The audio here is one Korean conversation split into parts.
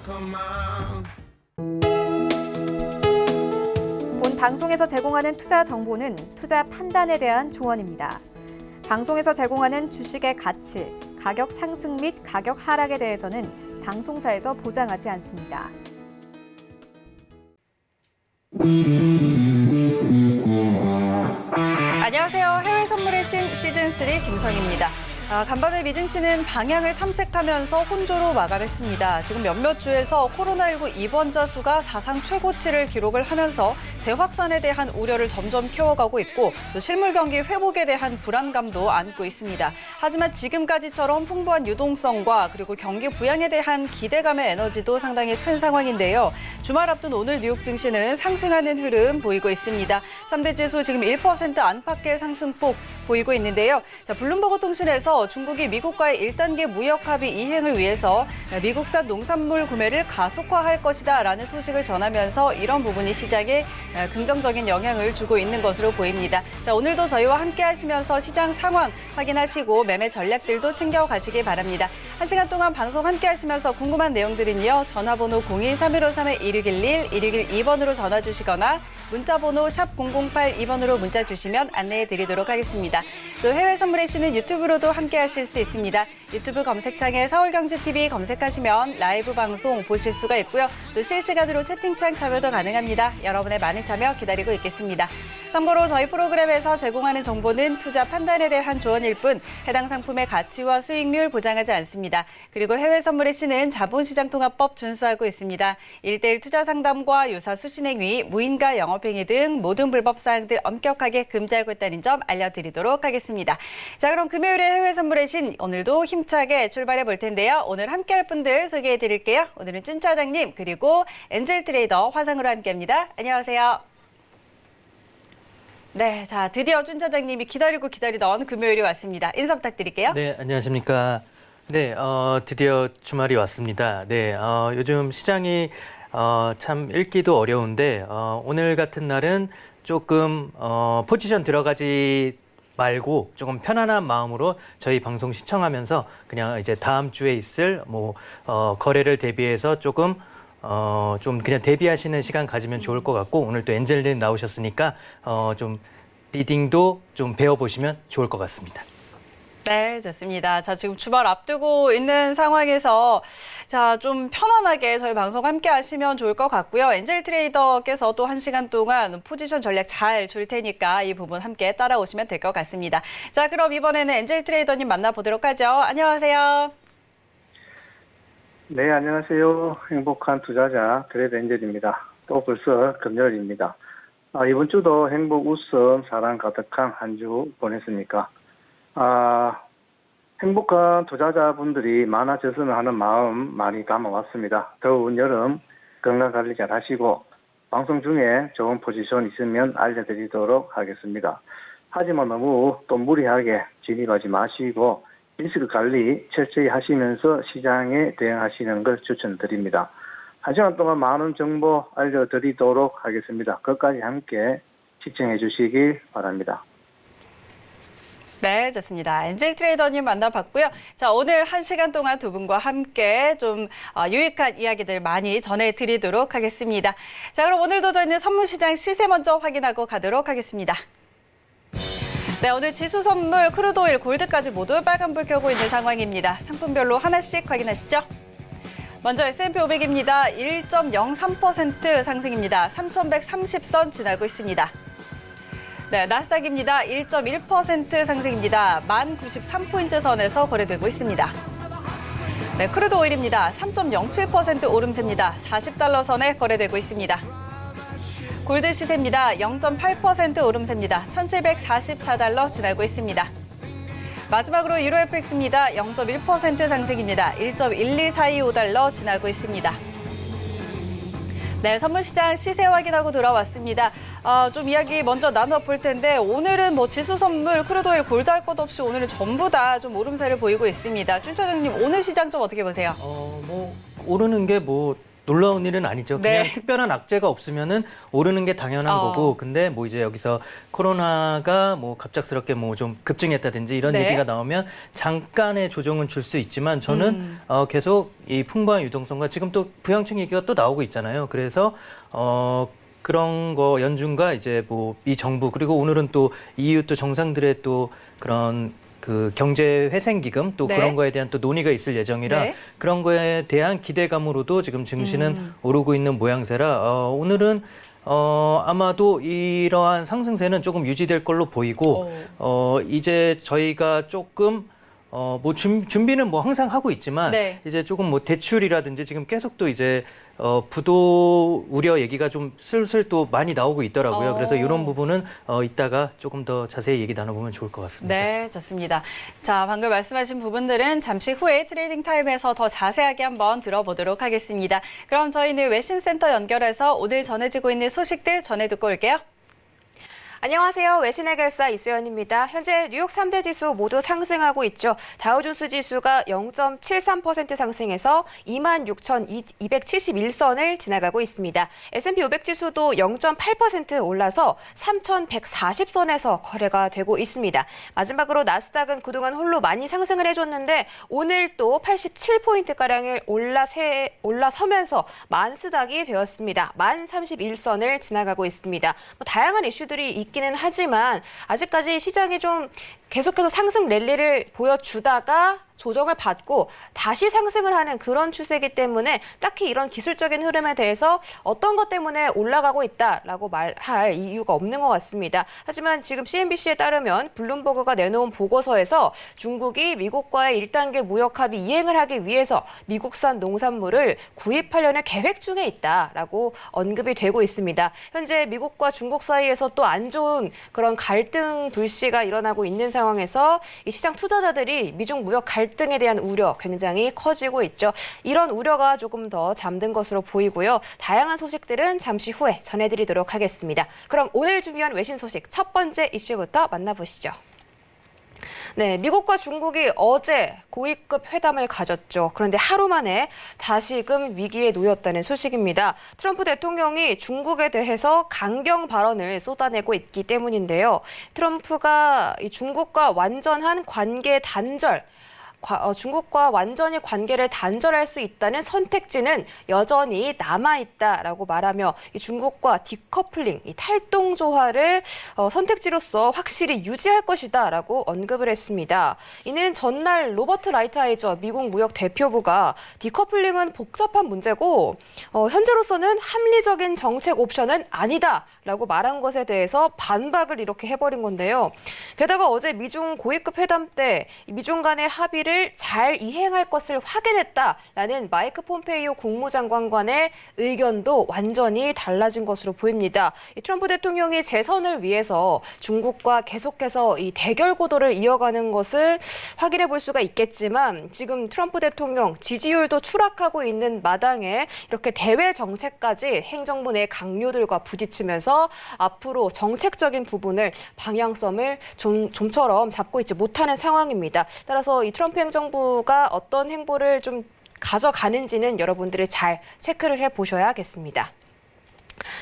본 방송에서 제공하는 투자 정보는 투자 판단에 대한 조언입니다. 방송에서 제공하는 주식의 가치, 가격 상승 및 가격 하락에 대해서는 방송사에서 보장하지 않습니다. 안녕하세요. 해외 선물의 신 시즌3 김성희입니다. 간밤에 미증시는 방향을 탐색하면서 혼조로 마감했습니다. 지금 몇몇 주에서 코로나19 입원자 수가 사상 최고치를 기록을 하면서 재확산에 대한 우려를 점점 키워가고 있고 또 실물 경기 회복에 대한 불안감도 안고 있습니다. 하지만 지금까지처럼 풍부한 유동성과 그리고 경기 부양에 대한 기대감의 에너지도 상당히 큰 상황인데요. 주말 앞둔 오늘 뉴욕 증시는 상승하는 흐름 보이고 있습니다. 3대 지수 지금 1% 안팎의 상승폭 보이고 있는데요. 자, 블룸버그 통신에서 중국이 미국과의 1단계 무역 합의 이행을 위해서 미국산 농산물 구매를 가속화할 것이다라는 소식을 전하면서 이런 부분이 시장에 긍정적인 영향을 주고 있는 것으로 보입니다. 자, 오늘도 저희와 함께 하시면서 시장 상황 확인하시고 매매 전략들도 챙겨가시기 바랍니다. 1시간 동안 방송 함께 하시면서 궁금한 내용들은요. 전화번호 02-3153-1611, 1612번으로 전화 주시거나 문자번호 샵 0082번으로 문자 주시면 안내해 드리도록 하겠습니다. 또 해외 선물의 신은 유튜브로도 함께 하실 수 있습니다. 유튜브 검색창에 서울경제TV 검색하시면 라이브 방송 보실 수가 있고요. 또 실시간으로 채팅창 참여도 가능합니다. 여러분의 많은 참여 기다리고 있겠습니다. 참고로 저희 프로그램에서 제공하는 정보는 투자 판단에 대한 조언일 뿐 해당 상품의 가치와 수익률 보장하지 않습니다. 그리고 해외 선물의 신은 자본시장통합법 준수하고 있습니다. 1:1 투자 상담과 유사 수신행위, 무인가 영업행위 등 모든 불법 사항들 엄격하게 금지하고 있다는 점 알려드리도록 하겠습니다. 자, 그럼 금요일에 해외 선물의 신 오늘도 힘차게 출발해 볼 텐데요. 오늘 함께할 분들 소개해 드릴게요. 오늘은 준 차장님 그리고 엔젤 트레이더 화상으로 함께합니다. 안녕하세요. 네, 자, 드디어 준 차장님이 기다리던 금요일이 왔습니다. 인사 부탁드릴게요. 네, 안녕하십니까. 네, 드디어 주말이 왔습니다. 네, 요즘 시장이 참 읽기도 어려운데 오늘 같은 날은 조금 포지션 들어가지 말고 조금 편안한 마음으로 저희 방송 시청하면서 그냥 이제 다음 주에 있을 거래를 대비해서 조금 좀 그냥 대비하시는 시간 가지면 좋을 것 같고 오늘 또 엔젤님 나오셨으니까 좀 리딩도 좀 배워보시면 좋을 것 같습니다. 네, 좋습니다. 자, 지금 주말 앞두고 있는 상황에서 자, 좀 편안하게 저희 방송 함께 하시면 좋을 것 같고요. 엔젤 트레이더께서 또 1시간 동안 포지션 전략 잘 줄 테니까 이 부분 함께 따라오시면 될 것 같습니다. 자, 그럼 이번에는 엔젤 트레이더님 만나보도록 하죠. 안녕하세요. 네, 안녕하세요. 행복한 투자자 트레이더 엔젤입니다. 또 벌써 금요일입니다. 이번 주도 행복, 웃음, 사랑 가득한 한 주 보냈습니까? 행복한 투자자분들이 많아졌으면 하는 마음 많이 담아왔습니다. 더운 여름 건강관리 잘 하시고 방송 중에 좋은 포지션 있으면 알려드리도록 하겠습니다. 하지만 너무 또 무리하게 진입하지 마시고 리스크 관리 철저히 하시면서 시장에 대응하시는 걸 추천드립니다. 1시간 동안 많은 정보 알려드리도록 하겠습니다. 끝까지 함께 시청해 주시길 바랍니다. 네, 좋습니다. 엔젤 트레이더님 만나봤고요. 자, 오늘 1시간 동안 두 분과 함께 좀 유익한 이야기들 많이 전해드리도록 하겠습니다. 자, 그럼 오늘도 저희는 선물시장 시세 먼저 확인하고 가도록 하겠습니다. 네, 오늘 지수 선물, 크루드오일, 골드까지 모두 빨간불 켜고 있는 상황입니다. 상품별로 하나씩 확인하시죠. 먼저 S&P 500입니다. 1.03% 상승입니다. 3,130선 지나고 있습니다. 네, 나스닥입니다. 1.1% 상승입니다. 1093포인트 선에서 거래되고 있습니다. 네, 크루드 오일입니다. 3.07% 오름세입니다. 40달러 선에 거래되고 있습니다. 골드 시세입니다. 0.8% 오름세입니다. 1,744달러 지나고 있습니다. 마지막으로 유로 FX입니다. 0.1% 상승입니다. 1.12425달러 지나고 있습니다. 네, 선물시장 시세 확인하고 돌아왔습니다. 좀 이야기 먼저 나눠볼 텐데 오늘은 지수 선물, 크루드오일, 골드 할 것 없이 오늘은 전부 다 좀 오름세를 보이고 있습니다. 준 차장님, 오늘 시장 좀 어떻게 보세요? 오르는 게 놀라운 일은 아니죠. 그냥 네. 특별한 악재가 없으면은 오르는 게 당연한 거고, 근데 뭐 이제 여기서 코로나가 뭐 갑작스럽게 뭐 좀 급증했다든지 이런 네. 얘기가 나오면 잠깐의 조정은 줄 수 있지만 저는 계속 이 풍부한 유동성과 지금 또 부양책 얘기가 또 나오고 있잖아요. 그래서 그런 거 연준과 이제 뭐 이 정부 그리고 오늘은 또 EU 또 정상들의 또 그런 그 경제 회생 기금 또 네. 그런 거에 대한 또 논의가 있을 예정이라 네. 그런 거에 대한 기대감으로도 지금 증시는 오르고 있는 모양새라 오늘은 아마도 이러한 상승세는 조금 유지될 걸로 보이고 이제 저희가 조금 뭐 준비는 뭐 항상 하고 있지만 네. 이제 조금 뭐 대출이라든지 지금 계속 또 이제 부도 우려 얘기가 좀 슬슬 또 많이 나오고 있더라고요. 그래서 이런 부분은 이따가 조금 더 자세히 얘기 나눠보면 좋을 것 같습니다. 네, 좋습니다. 자, 방금 말씀하신 부분들은 잠시 후에 트레이딩 타임에서 더 자세하게 한번 들어보도록 하겠습니다. 그럼 저희는 외신센터 연결해서 오늘 전해지고 있는 소식들 전해 듣고 올게요. 안녕하세요. 외신의 결사 이수연입니다. 현재 뉴욕 3대 지수 모두 상승하고 있죠. 다우존스 지수가 0.73% 상승해서 26,271선을 지나가고 있습니다. S&P 500 지수도 0.8% 올라서 3,140선에서 거래가 되고 있습니다. 마지막으로 나스닥은 그동안 홀로 많이 상승을 해줬는데 오늘 또 87포인트가량을 올라서면서 만스닥이 되었습니다. 1031선을 지나가고 있습니다. 다양한 이슈들이 있기는 하지만 아직까지 시장이 좀 계속해서 상승 랠리를 보여주다가 조정을 받고 다시 상승을 하는 그런 추세이기 때문에 딱히 이런 기술적인 흐름에 대해서 어떤 것 때문에 올라가고 있다라고 말할 이유가 없는 것 같습니다. 하지만 지금 CNBC에 따르면 블룸버그가 내놓은 보고서에서 중국이 미국과의 1단계 무역 합의 이행을 하기 위해서 미국산 농산물을 구입하려는 계획 중에 있다라고 언급이 되고 있습니다. 현재 미국과 중국 사이에서 또 안 좋은 그런 갈등 불씨가 일어나고 있는 상황에서 이 시장 투자자들이 미중 무역 갈등에 대한 우려 굉장히 커지고 있죠. 이런 우려가 조금 더 잠든 것으로 보이고요. 다양한 소식들은 잠시 후에 전해드리도록 하겠습니다. 그럼 오늘 준비한 외신 소식 첫 번째 이슈부터 만나보시죠. 네, 미국과 중국이 어제 고위급 회담을 가졌죠. 그런데 하루 만에 다시금 위기에 놓였다는 소식입니다. 트럼프 대통령이 중국에 대해서 강경 발언을 쏟아내고 있기 때문인데요. 트럼프가 이 중국과 완전한 관계 단절, 중국과 완전히 관계를 단절할 수 있다는 선택지는 여전히 남아있다라고 말하며 이 중국과 디커플링, 이 탈동 조화를 선택지로서 확실히 유지할 것이다라고 언급을 했습니다. 이는 전날 로버트 라이트하이저 미국 무역 대표부가 디커플링은 복잡한 문제고 현재로서는 합리적인 정책 옵션은 아니다라고 말한 것에 대해서 반박을 이렇게 해버린 건데요. 게다가 어제 미중 고위급 회담 때 미중 간의 합의를 잘 이행할 것을 확인했다라는 마이크 폼페이오 국무장관과의 의견도 완전히 달라진 것으로 보입니다. 이 트럼프 대통령이 재선을 위해서 중국과 계속해서 이 대결 구도를 이어가는 것을 확인해 볼 수가 있겠지만 지금 트럼프 대통령 지지율도 추락하고 있는 마당에 이렇게 대외 정책까지 행정부 내 강요들과 부딪히면서 앞으로 정책적인 부분을 방향성을 좀처럼 잡고 있지 못하는 상황입니다. 따라서 이 트럼프 행정부가 어떤 행보를 좀 가져가는지는 여러분들이 잘 체크를 해보셔야겠습니다.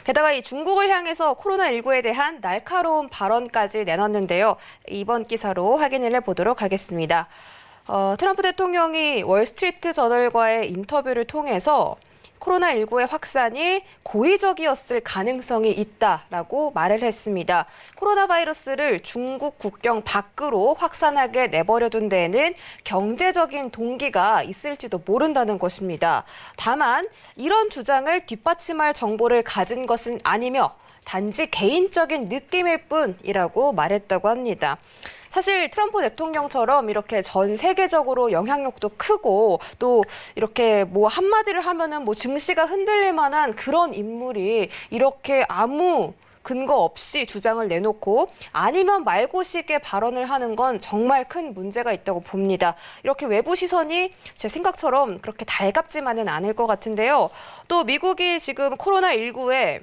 게다가 이 중국을 향해서 코로나19에 대한 날카로운 발언까지 내놨는데요. 이번 기사로 확인을 해보도록 하겠습니다. 트럼프 대통령이 월스트리트 저널과의 인터뷰를 통해서 코로나19의 확산이 고의적이었을 가능성이 있다라고 말을 했습니다. 코로나 바이러스를 중국 국경 밖으로 확산하게 내버려둔 데에는 경제적인 동기가 있을지도 모른다는 것입니다. 다만 이런 주장을 뒷받침할 정보를 가진 것은 아니며 단지 개인적인 느낌일 뿐이라고 말했다고 합니다. 사실 트럼프 대통령처럼 이렇게 전 세계적으로 영향력도 크고 또 이렇게 뭐 한마디를 하면은 뭐 증시가 흔들릴 만한 그런 인물이 이렇게 아무 근거 없이 주장을 내놓고 아니면 말고식의 발언을 하는 건 정말 큰 문제가 있다고 봅니다. 이렇게 외부 시선이 제 생각처럼 그렇게 달갑지만은 않을 것 같은데요. 또 미국이 지금 코로나19에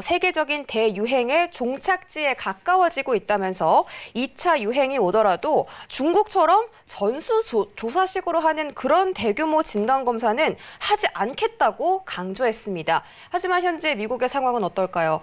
세계적인 대유행의 종착지에 가까워지고 있다면서 2차 유행이 오더라도 중국처럼 전수조사식으로 하는 그런 대규모 진단검사는 하지 않겠다고 강조했습니다. 하지만 현재 미국의 상황은 어떨까요?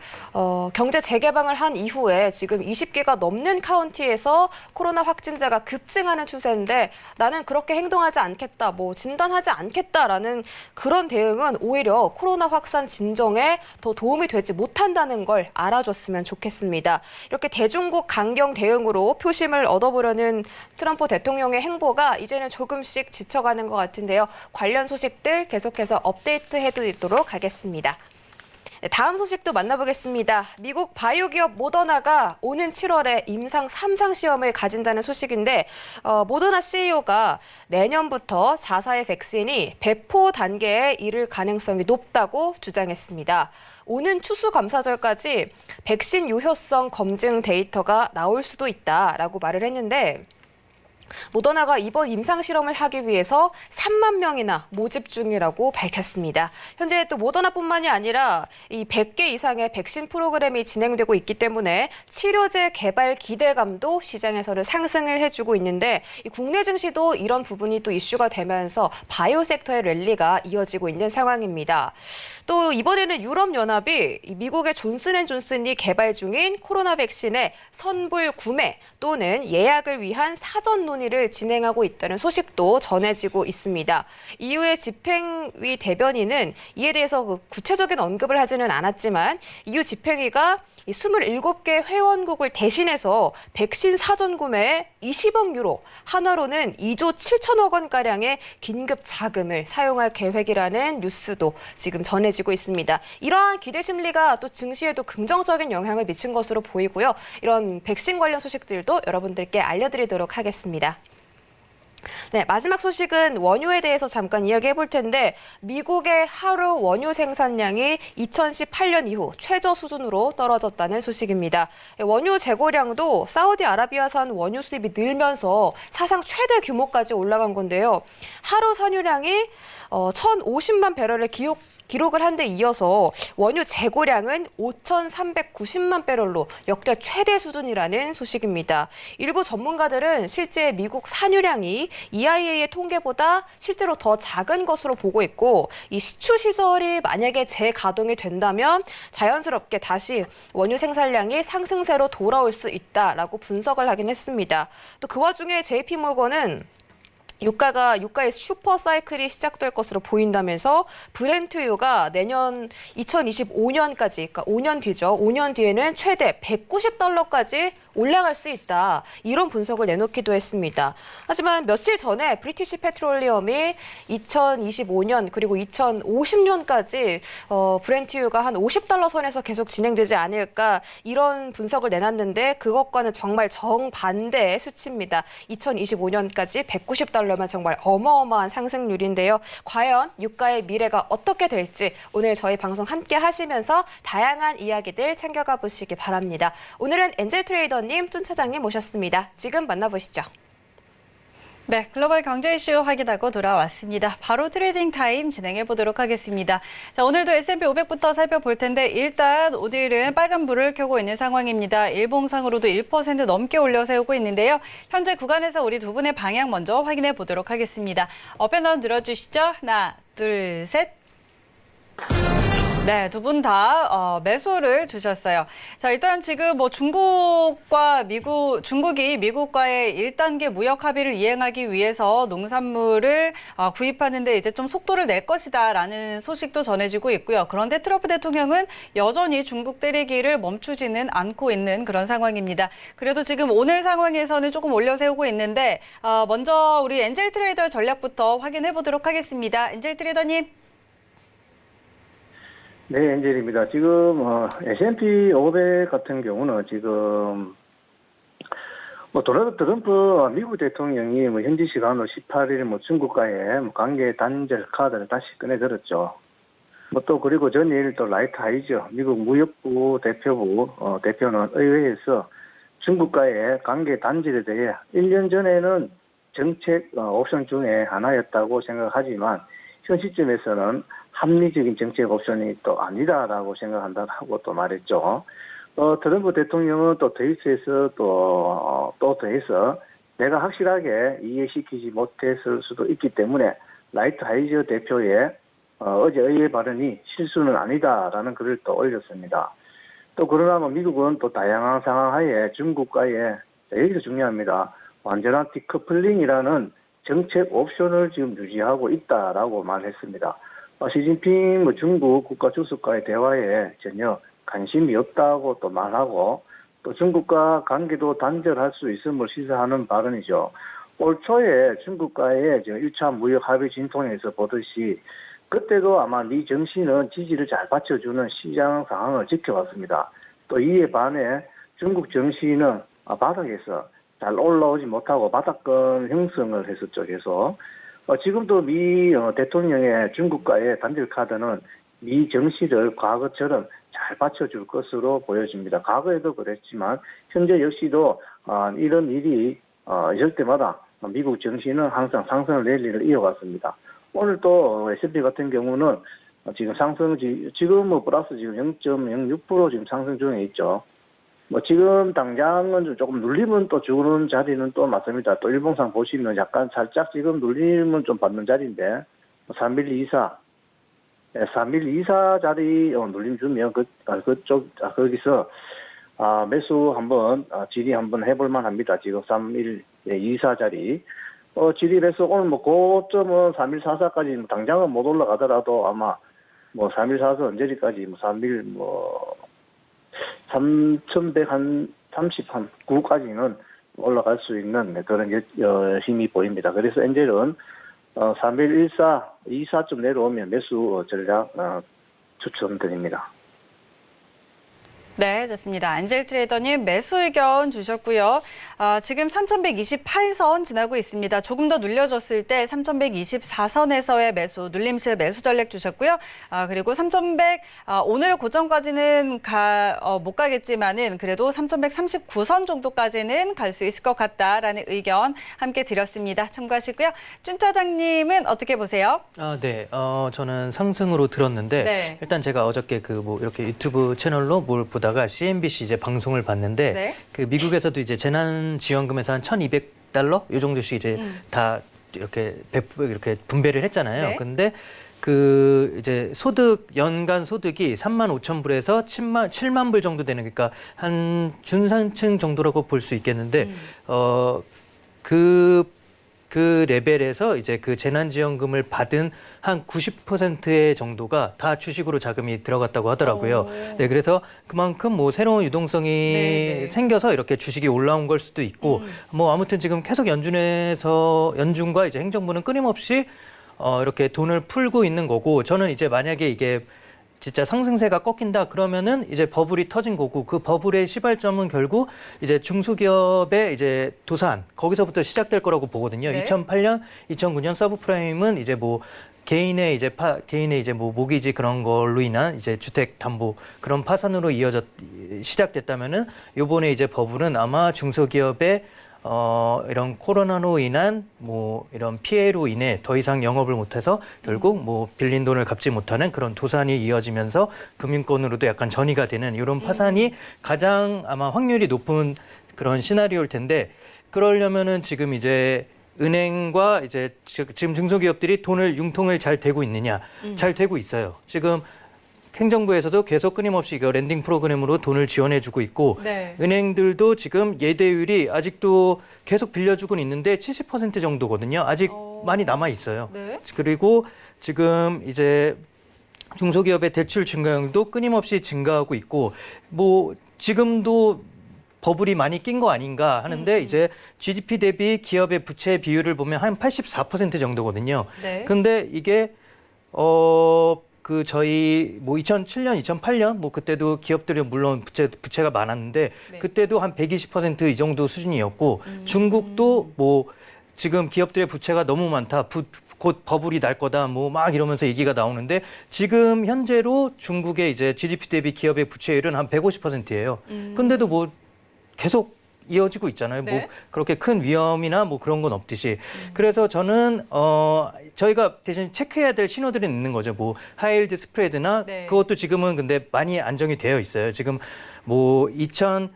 경제 재개방을 한 이후에 지금 20개가 넘는 카운티에서 코로나 확진자가 급증하는 추세인데 나는 그렇게 행동하지 않겠다, 진단하지 않겠다라는 그런 대응은 오히려 코로나 확산 진정에 더 도움이 되지 못한다는 걸 알아줬으면 좋겠습니다. 이렇게 대중국 강경 대응으로 표심을 얻어보려는 트럼프 대통령의 행보가 이제는 조금씩 지쳐가는 것 같은데요. 관련 소식들 계속해서 업데이트해드리도록 하겠습니다. 다음 소식도 만나보겠습니다. 미국 바이오 기업 모더나가 오는 7월에 임상 3상 시험을 가진다는 소식인데 모더나 CEO가 내년부터 자사의 백신이 배포 단계에 이를 가능성이 높다고 주장했습니다. 오는 추수감사절까지 백신 유효성 검증 데이터가 나올 수도 있다라고 말을 했는데 모더나가 이번 임상 실험을 하기 위해서 3만 명이나 모집 중이라고 밝혔습니다. 현재 또 모더나뿐만이 아니라 이 100개 이상의 백신 프로그램이 진행되고 있기 때문에 치료제 개발 기대감도 시장에서는 상승을 해주고 있는데 이 국내 증시도 이런 부분이 또 이슈가 되면서 바이오 섹터의 랠리가 이어지고 있는 상황입니다. 또 이번에는 유럽연합이 미국의 존슨앤존슨이 개발 중인 코로나 백신의 선불 구매 또는 예약을 위한 사전 논의를 진행하고 있다는 소식도 전해지고 있습니다. EU의 집행위 대변인은 이에 대해서 구체적인 언급을 하지는 않았지만 EU 집행위가 27개 회원국을 대신해서 백신 사전 구매에 20억 유로, 한화로는 2조 7천억 원가량의 긴급 자금을 사용할 계획이라는 뉴스도 지금 전해지고 있습니다. 이러한 기대 심리가 또 증시에도 긍정적인 영향을 미친 것으로 보이고요. 이런 백신 관련 소식들도 여러분들께 알려드리도록 하겠습니다. 네, 마지막 소식은 원유에 대해서 잠깐 이야기해 볼 텐데 미국의 하루 원유 생산량이 2018년 이후 최저 수준으로 떨어졌다는 소식입니다. 원유 재고량도 사우디아라비아산 원유 수입이 늘면서 사상 최대 규모까지 올라간 건데요. 하루 산유량이 1,050만 배럴을 기록을 한 데 이어서 원유 재고량은 5,390만 배럴로 역대 최대 수준이라는 소식입니다. 일부 전문가들은 실제 미국 산유량이 EIA의 통계보다 실제로 더 작은 것으로 보고 있고 이 시추 시설이 만약에 재가동이 된다면 자연스럽게 다시 원유 생산량이 상승세로 돌아올 수 있다라고 분석을 하긴 했습니다. 또 그 와중에 JP모건은 유가의 슈퍼 사이클이 시작될 것으로 보인다면서 브렌트유가 내년 2025년까지, 그러니까 5년 뒤죠. 5년 뒤에는 최대 $190까지 올라갈 수 있다. 이런 분석을 내놓기도 했습니다. 하지만 며칠 전에 브리티시 페트롤리엄이 2025년 그리고 2050년까지 브렌트유가 한 $50 선에서 계속 진행되지 않을까 이런 분석을 내놨는데 그것과는 정말 정반대의 수치입니다. 2025년까지 $190면 정말 어마어마한 상승률인데요. 과연 유가의 미래가 어떻게 될지 오늘 저희 방송 함께 하시면서 다양한 이야기들 챙겨가 보시기 바랍니다. 오늘은 엔젤 트레이더님, 쭌 차장님 모셨습니다. 지금 만나보시죠. 네, 글로벌 경제 이슈 확인하고 돌아왔습니다. 바로 트레이딩 타임 진행해 보도록 하겠습니다. 자, 오늘도 S&P 500부터 살펴볼 텐데 일단 오늘은 빨간불을 켜고 있는 상황입니다. 일봉상으로도 1% 넘게 올려 세우고 있는데요. 현재 구간에서 우리 두 분의 방향 먼저 확인해 보도록 하겠습니다. 업앤다운 들어주시죠. 하나, 둘, 셋. 네, 두 분 다 매수를 주셨어요. 자, 일단 지금 중국이 미국과의 1단계 무역 합의를 이행하기 위해서 농산물을 구입하는데 이제 좀 속도를 낼 것이다라는 소식도 전해지고 있고요. 그런데 트럼프 대통령은 여전히 중국 때리기를 멈추지는 않고 있는 그런 상황입니다. 그래도 지금 오늘 상황에서는 조금 올려 세우고 있는데 먼저 우리 엔젤 트레이더 전략부터 확인해 보도록 하겠습니다. 엔젤 트레이더님. 네, 엔젤입니다. 지금 S&P 500 같은 경우는 지금 도널드 트럼프 미국 대통령이 현지 시간으로 18일 중국과의 관계 단절 카드를 다시 꺼내들었죠. 또 그리고 전일 또 라이트 하이저 미국 무역부 대표는 의회에서 중국과의 관계 단절에 대해 1년 전에는 정책 옵션 중에 하나였다고 생각하지만 현 시점에서는 합리적인 정책 옵션이 또 아니다라고 생각한다고 또 말했죠. 트럼프 대통령은 또 트위터에서 또 더해서 내가 확실하게 이해시키지 못했을 수도 있기 때문에 라이트 하이저 대표의 어제 의회 발언이 실수는 아니다라는 글을 또 올렸습니다. 또 그러나 뭐 미국은 또 다양한 상황 하에 중국과의 여기서 중요합니다. 완전한 디커플링이라는 정책 옵션을 지금 유지하고 있다라고 말했습니다. 시진핑 중국 국가 주석과의 대화에 전혀 관심이 없다고 또 말하고 또 중국과 관계도 단절할 수 있음을 시사하는 발언이죠. 올 초에 중국과의 1차 무역 합의 진통에서 보듯이 그때도 아마 리 정신은 지지를 잘 받쳐주는 시장 상황을 지켜왔습니다. 또 이에 반해 중국 정신은 바닥에서 잘 올라오지 못하고 바닥권 형성을 했었죠. 계속. 지금도 미 대통령의 중국과의 단절 카드는 미 정치를 과거처럼 잘 받쳐줄 것으로 보여집니다. 과거에도 그랬지만 현재 역시도 이런 일이 있을 때마다 미국 정신은 항상 상승 랠리를 이어갔습니다. 오늘 또 S&P 같은 경우는 지금 지금 플러스 지금 0.06% 지금 상승 중에 있죠. 지금 당장은 좀 조금 눌리면 또 주는 자리는 또 맞습니다. 또 일봉상 보시면 약간 살짝 지금 눌리면 좀 받는 자리인데 3124 자리 눌림 주면 거기서 매수 한번 질의 한번 해볼 만합니다. 지금 3124 자리. 질의 매수 오늘 고점은 3144까지 당장은 못 올라가더라도 아마 3144 언제까지 3130-9까지는 올라갈 수 있는 그런 힘이 보입니다. 그래서 엔젤은 3114, 24좀 내려오면 매수 전략 추천드립니다. 네, 좋습니다. 안젤 트레이더님 매수 의견 주셨고요. 지금 3128선 지나고 있습니다. 조금 더 눌려줬을 때 3124선에서의 매수, 눌림실 매수 전략 주셨고요. 그리고 3100, 오늘 고점까지는 못 가겠지만은 그래도 3139선 정도까지는 갈 수 있을 것 같다라는 의견 함께 드렸습니다. 참고하시고요. 쭌차장님은 어떻게 보세요? 네. 저는 상승으로 들었는데 네. 일단 제가 어저께 이렇게 유튜브 채널로 뭘 보다가 CNBC 이제 방송을 봤는데 네. 그 미국에서도 이제 재난지원금에서 한 $1,200 요 정도씩 이제 다 이렇게 분배를 했잖아요. 네. 근데 이제 연간 소득이 35,000불에서 7만 불 정도 되는, 그러니까 한 중산층 정도라고 볼 수 있겠는데, 그 레벨에서 이제 그 재난지원금을 받은 한 90%의 정도가 다 주식으로 자금이 들어갔다고 하더라고요. 네, 그래서 그만큼 새로운 유동성이 생겨서 이렇게 주식이 올라온 걸 수도 있고, 아무튼 지금 계속 연준과 이제 행정부는 끊임없이 이렇게 돈을 풀고 있는 거고, 저는 이제 만약에 이게 진짜 상승세가 꺾인다 그러면은 이제 버블이 터진 거고, 그 버블의 시발점은 결국 이제 중소기업의 이제 도산, 거기서부터 시작될 거라고 보거든요. 네. 2008년, 2009년 서브프라임은 이제 개인의 이제 모기지 그런 걸로 인한 이제 주택 담보 그런 파산으로 시작됐다면은 요번에 이제 버블은 아마 중소기업의 이런 코로나로 인한 이런 피해로 인해 더 이상 영업을 못해서 결국 빌린 돈을 갚지 못하는 그런 도산이 이어지면서 금융권으로도 약간 전이가 되는 이런 파산이 가장 아마 확률이 높은 그런 시나리오일 텐데, 그러려면은 지금 이제 은행과 이제 지금 중소기업들이 융통을 잘 대고 있느냐? 잘 되고 있어요. 지금 행정부에서도 계속 끊임없이 이거 랜딩 프로그램으로 돈을 지원해주고 있고, 네. 은행들도 지금 예대율이 아직도 계속 빌려주고는 있는데 70% 정도거든요. 아직 많이 남아 있어요. 네. 그리고 지금 이제 중소기업의 대출 증가율도 끊임없이 증가하고 있고, 지금도 버블이 많이 낀 거 아닌가 하는데 이제 GDP 대비 기업의 부채 비율을 보면 한 84% 정도거든요. 네. 근데 이게 저희 2007년, 2008년 그때도 기업들이 물론 부채가 많았는데 네. 그때도 한 120% 이 정도 수준이었고, 중국도 지금 기업들의 부채가 너무 많다. 곧 버블이 날 거다. 막 이러면서 얘기가 나오는데, 지금 현재로 중국의 이제 GDP 대비 기업의 부채율은 한 150%예요. 근데도 계속 이어지고 있잖아요. 네. 뭐 그렇게 큰 위험이나 뭐 그런 건 없듯이. 그래서 저는 저희가 대신 체크해야 될 신호들이 있는 거죠. 뭐 하이힐드 스프레드나 네. 그것도 지금은 근데 많이 안정이 되어 있어요. 지금 뭐 2008년,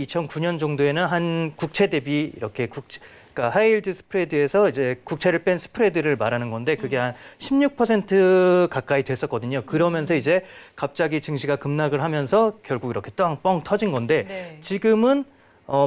2009년 정도에는 한 국채 대비 이렇게 그러니까 하이힐드 스프레드에서 이제 국채를 뺀 스프레드를 말하는 건데 그게 한 16% 가까이 됐었거든요. 그러면서 이제 갑자기 증시가 급락을 하면서 결국 이렇게 뻥 터진 건데 네. 지금은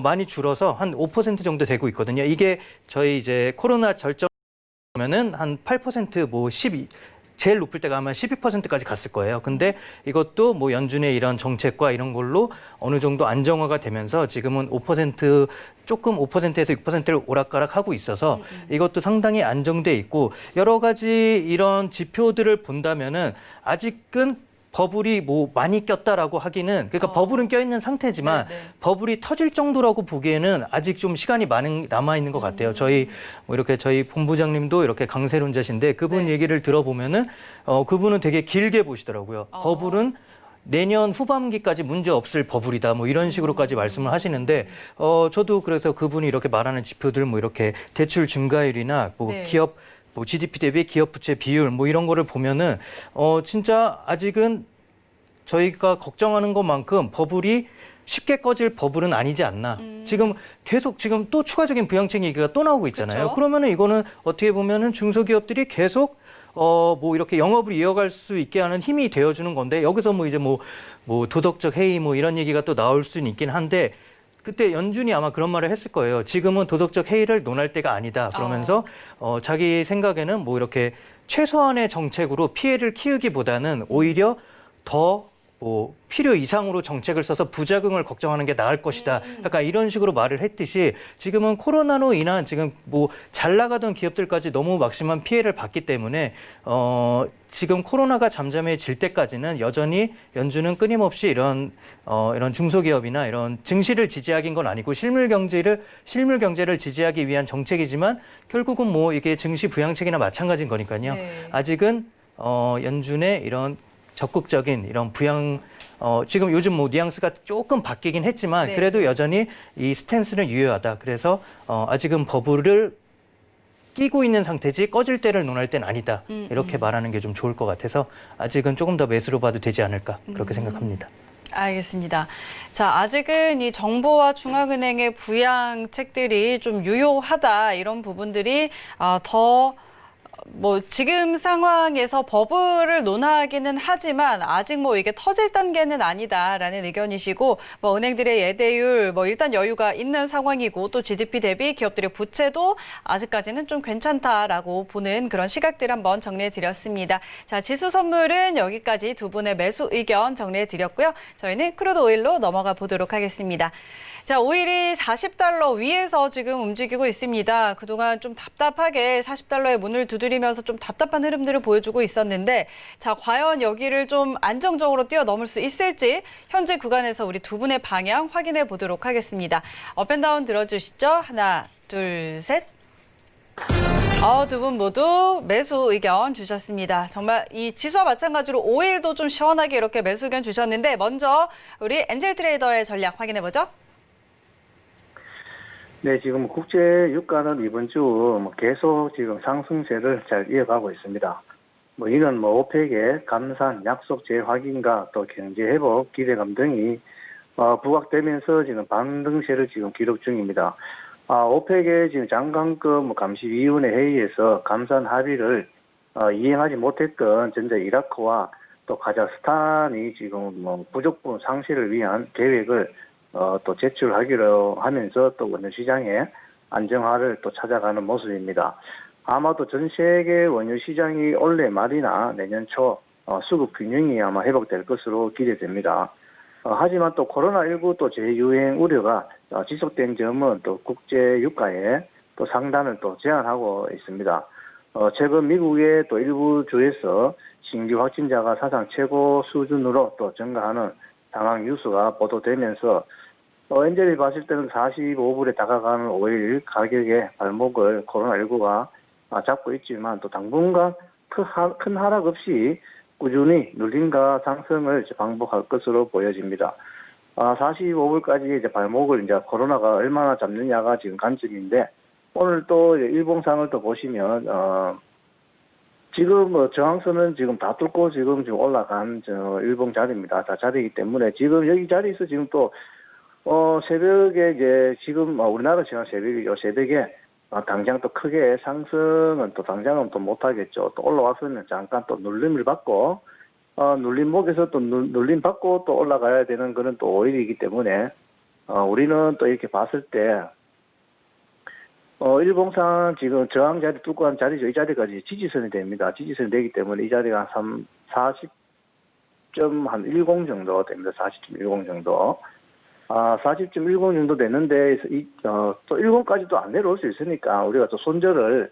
많이 줄어서 한 5% 정도 되고 있거든요. 이게 저희 이제 코로나 절정면은 한 8%뭐 12 제일 높을 때가 아마 12%까지 갔을 거예요. 근데 이것도 뭐 연준의 이런 정책과 이런 걸로 어느 정도 안정화가 되면서 지금은 5% 조금 5%에서 6%를 오락가락하고 있어서 이것도 상당히 안정돼 있고 여러 가지 이런 지표들을 본다면은 아직은 버블이 뭐 많이 꼈다라고 하기는 그러니까 버블은 껴있는 상태지만 네, 네. 버블이 터질 정도라고 보기에는 아직 좀 시간이 많이 남아 있는 것 같아요. 저희 뭐 이렇게 저희 본부장님도 이렇게 강세론자신데 그분 네. 얘기를 들어보면은 그분은 되게 길게 보시더라고요. 버블은 내년 후반기까지 문제 없을 버블이다. 뭐 이런 식으로까지 말씀을 하시는데 저도 그래서 그분이 이렇게 말하는 지표들 뭐 이렇게 대출 증가율이나 뭐 네. 기업 뭐 GDP 대비 기업 부채 비율 뭐 이런 거를 보면은 진짜 아직은 저희가 걱정하는 것만큼 버블이 쉽게 꺼질 버블은 아니지 않나. 지금 계속 지금 또 추가적인 부양책 얘기가 또 나오고 있잖아요. 그쵸? 그러면은 이거는 어떻게 보면은 중소기업들이 계속 뭐 이렇게 영업을 이어갈 수 있게 하는 힘이 되어주는 건데 여기서 뭐 이제 뭐 도덕적 해이 뭐 이런 얘기가 또 나올 수는 있긴 한데 그때 연준이 아마 그런 말을 했을 거예요. 지금은 도덕적 해이를 논할 때가 아니다. 그러면서 자기 생각에는 뭐 이렇게 최소한의 정책으로 피해를 키우기보다는 오히려 더 뭐 필요 이상으로 정책을 써서 부작용을 걱정하는 게 나을 것이다. 약간 이런 식으로 말을 했듯이 지금은 코로나로 인한 지금 뭐 잘 나가던 기업들까지 너무 막심한 피해를 봤기 때문에 지금 코로나가 잠잠해질 때까지는 여전히 연준은 끊임없이 이런 중소기업이나 이런 증시를 지지하긴 건 아니고 실물 경제를 지지하기 위한 정책이지만 결국은 뭐 이게 증시 부양책이나 마찬가지인 거니까요. 네. 아직은 연준의 이런 적극적인 이런 부양 지금 요즘 뭐 뉘앙스가 조금 바뀌긴 했지만 네. 그래도 여전히 이 스탠스는 유효하다. 그래서 아직은 버블을 끼고 있는 상태지 꺼질 때를 논할 때는 아니다. 이렇게 말하는 게 좀 좋을 것 같아서 아직은 조금 더 매수로 봐도 되지 않을까 그렇게 생각합니다. 알겠습니다. 자, 아직은 이 정부와 중앙은행의 부양책들이 좀 유효하다 이런 부분들이 더 뭐 지금 상황에서 버블을 논하기는 하지만 아직 뭐 이게 터질 단계는 아니다라는 의견이시고 뭐 은행들의 예대율 뭐 일단 여유가 있는 상황이고 또 GDP 대비 기업들의 부채도 아직까지는 좀 괜찮다라고 보는 그런 시각들 한번 정리해 드렸습니다. 자, 지수 선물은 여기까지 두 분의 매수 의견 정리해 드렸고요. 저희는 크루드 오일로 넘어가 보도록 하겠습니다. 자, 오일이 40달러 위에서 지금 움직이고 있습니다. 그동안 좀 답답하게 40달러의 문을 두드리면서 좀 답답한 흐름들을 보여주고 있었는데 자, 과연 여기를 좀 안정적으로 뛰어넘을 수 있을지 현재 구간에서 우리 두 분의 방향 확인해 보도록 하겠습니다. 업앤다운 들어주시죠. 하나, 둘, 셋. 두 분 모두 매수 의견 주셨습니다. 정말 이 지수와 마찬가지로 오일도 좀 시원하게 이렇게 매수 의견 주셨는데 먼저 우리 엔젤 트레이더의 전략 확인해 보죠. 네, 지금 국제 유가는 이번 주 계속 지금 상승세를 잘 이어가고 있습니다. 이는 오펙의 감산 약속 재확인과 또 경제 회복 기대감 등이 부각되면서 지금 반등세를 지금 기록 중입니다. 오펙의 지금 장관급 감시위원회 회의에서 감산 합의를 이행하지 못했던 전자 이라크와 또 카자흐스탄이 지금 부족분 상실을 위한 계획을 또 제출하기로 하면서 또 원유 시장의 안정화를 또 찾아가는 모습입니다. 아마도 전 세계 원유 시장이 올해 말이나 내년 초 수급 균형이 아마 회복될 것으로 기대됩니다. 하지만 또 코로나19 또 재유행 우려가 지속된 점은 또 국제 유가에 또 상단을 또 제한하고 있습니다. 최근 미국의 또 일부 주에서 신규 확진자가 사상 최고 수준으로 또 증가하는 상황 뉴스가 보도되면서 엔젤이 봤을 때는 45불에 다가가는 오일 가격의 발목을 코로나19가 잡고 있지만 또 당분간 큰 하락 없이 꾸준히 눌림과 상승을 반복할 것으로 보여집니다. 45불까지 이제 발목을 이제 코로나가 얼마나 잡느냐가 지금 관점인데, 오늘 또 이제 일봉상을 또 보시면, 지금 뭐 저항선은 지금 다 뚫고 지금 올라간 일봉 자리입니다. 다 자리이기 때문에 지금 여기 자리에서 지금 또, 새벽에 이제 지금 우리나라 시간 새벽이죠. 새벽에 당장 또 크게 상승은 또 당장은 또 못하겠죠. 또 올라와서는 잠깐 또 눌림을 받고, 눌림목에서 또 눌림 받고 또 올라가야 되는 거는 또 오일이기 때문에, 우리는 또 이렇게 봤을 때, 일봉상 지금 저항 자리 뚫고 한 자리죠. 이 자리가 이제 지지선이 됩니다. 지지선이 되기 때문에 이 자리가 한 40.10 정도 됩니다. 40.10 정도. 40.10 정도 되는데, 또 10까지도 안 내려올 수 있으니까, 우리가 또 손절을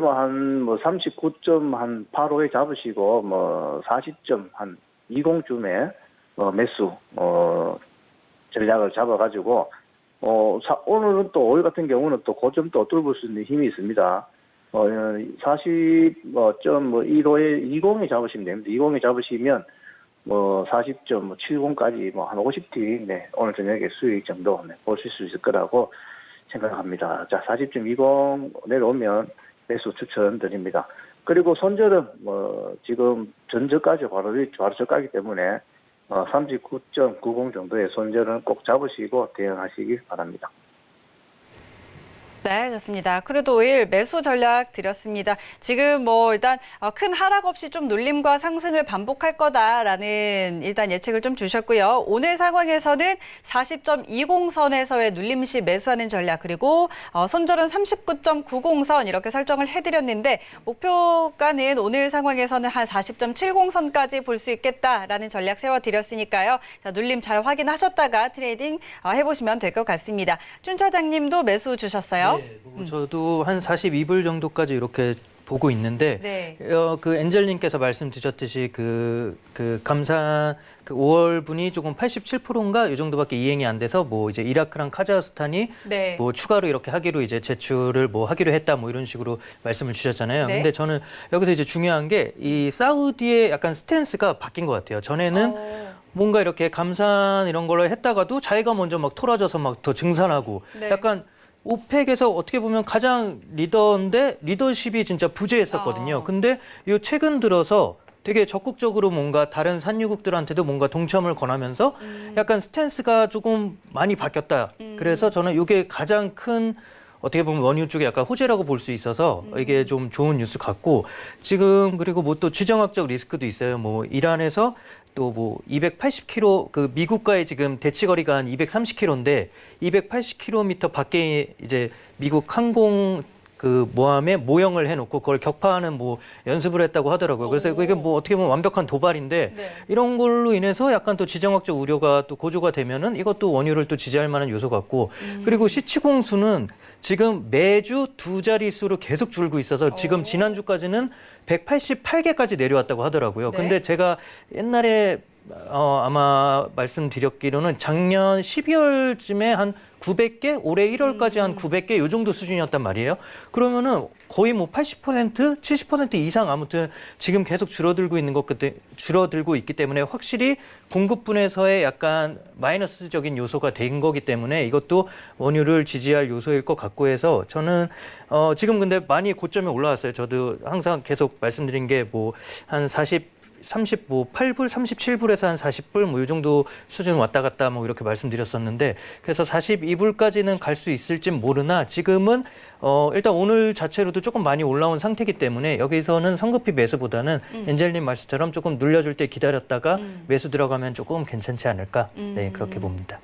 뭐 39.85에 잡으시고, 40.20쯤에, 매수, 전략을 잡아가지고, 오늘은 또 오일 같은 경우는 또 고점 또 뚫을 수 있는 힘이 있습니다. 40.15에 20에 잡으시면 됩니다. 20에 잡으시면, 40.70까지 한 50t, 네, 오늘 저녁에 수익 정도, 네, 보실 수 있을 거라고 생각합니다. 자, 40.20 내려오면 매수 추천드립니다. 그리고 손절은, 지금 전저까지 바로 저가기 때문에, 39.90 정도의 손절은 꼭 잡으시고 대응하시기 바랍니다. 네, 좋습니다. 크루드 오일 매수 전략 드렸습니다. 지금 일단 큰 하락 없이 좀 눌림과 상승을 반복할 거다라는 일단 예측을 좀 주셨고요. 오늘 상황에서는 40.20선에서의 눌림 시 매수하는 전략, 그리고 손절은 39.90선 이렇게 설정을 해드렸는데, 목표가는 오늘 상황에서는 한 40.70선까지 볼 수 있겠다라는 전략 세워드렸으니까요. 자, 눌림 잘 확인하셨다가 트레이딩 해보시면 될 것 같습니다. 준 차장님도 매수 주셨어요? 네, 저도 한 42불 정도까지 이렇게 보고 있는데, 네. 그 엔젤님께서 말씀드렸듯이 감산 5월 분이 조금 87%인가 이 정도밖에 이행이 안 돼서 이제 이라크랑 카자흐스탄이 네. 추가로 이렇게 하기로 이제 제출을 하기로 했다 이런 식으로 말씀을 주셨잖아요. 네. 근데 저는 여기서 이제 중요한 게 이 사우디의 약간 스탠스가 바뀐 것 같아요. 전에는 뭔가 이렇게 감산 이런 걸로 했다가도 자기가 먼저 막 토라져서 막 더 증산하고, 네. 약간 오펙에서 어떻게 보면 가장 리더인데 리더십이 진짜 부재했었거든요. 근데 요 최근 들어서 되게 적극적으로 뭔가 다른 산유국들한테도 뭔가 동참을 권하면서 약간 스탠스가 조금 많이 바뀌었다. 그래서 저는 이게 가장 큰, 어떻게 보면 원유 쪽에 약간 호재라고 볼 수 있어서 이게 좀 좋은 뉴스 같고, 지금 그리고 또 지정학적 리스크도 있어요. 이란에서 또 280km, 미국과의 지금 대치거리가 한 230km인데 280km 밖에 이제 미국 항공 모함에 모형을 해놓고 그걸 격파하는 연습을 했다고 하더라고요. 그래서 이게 어떻게 보면 완벽한 도발인데, 네. 이런 걸로 인해서 약간 또 지정학적 우려가 또 고조가 되면은 이것도 원유를 또 지지할 만한 요소 같고, 그리고 시치공수는 지금 매주 두 자릿수로 계속 줄고 있어서 지금 지난주까지는 188개까지 내려왔다고 하더라고요. 네. 근데 제가 옛날에 아마 말씀드렸기로는 작년 12월쯤에 한 900개, 올해 1월까지 한 900개 요 정도 수준이었단 말이에요. 그러면은 거의 80%, 70% 이상 아무튼 지금 계속 줄어들고 있기 때문에 확실히 공급분에서의 약간 마이너스적인 요소가 된 거기 때문에 이것도 원유를 지지할 요소일 것 같고 해서, 저는 지금 근데 많이 고점에 올라왔어요. 저도 항상 계속 말씀드린 게 한 38불, 37불에서 한 40불 이 정도 수준 왔다 갔다 이렇게 말씀드렸었는데, 그래서 42불까지는 갈 수 있을진 모르나 지금은 일단 오늘 자체로도 조금 많이 올라온 상태이기 때문에 여기서는 성급히 매수보다는 엔젤님 말씀처럼 조금 눌려줄 때 기다렸다가 매수 들어가면 조금 괜찮지 않을까, 네, 그렇게 봅니다.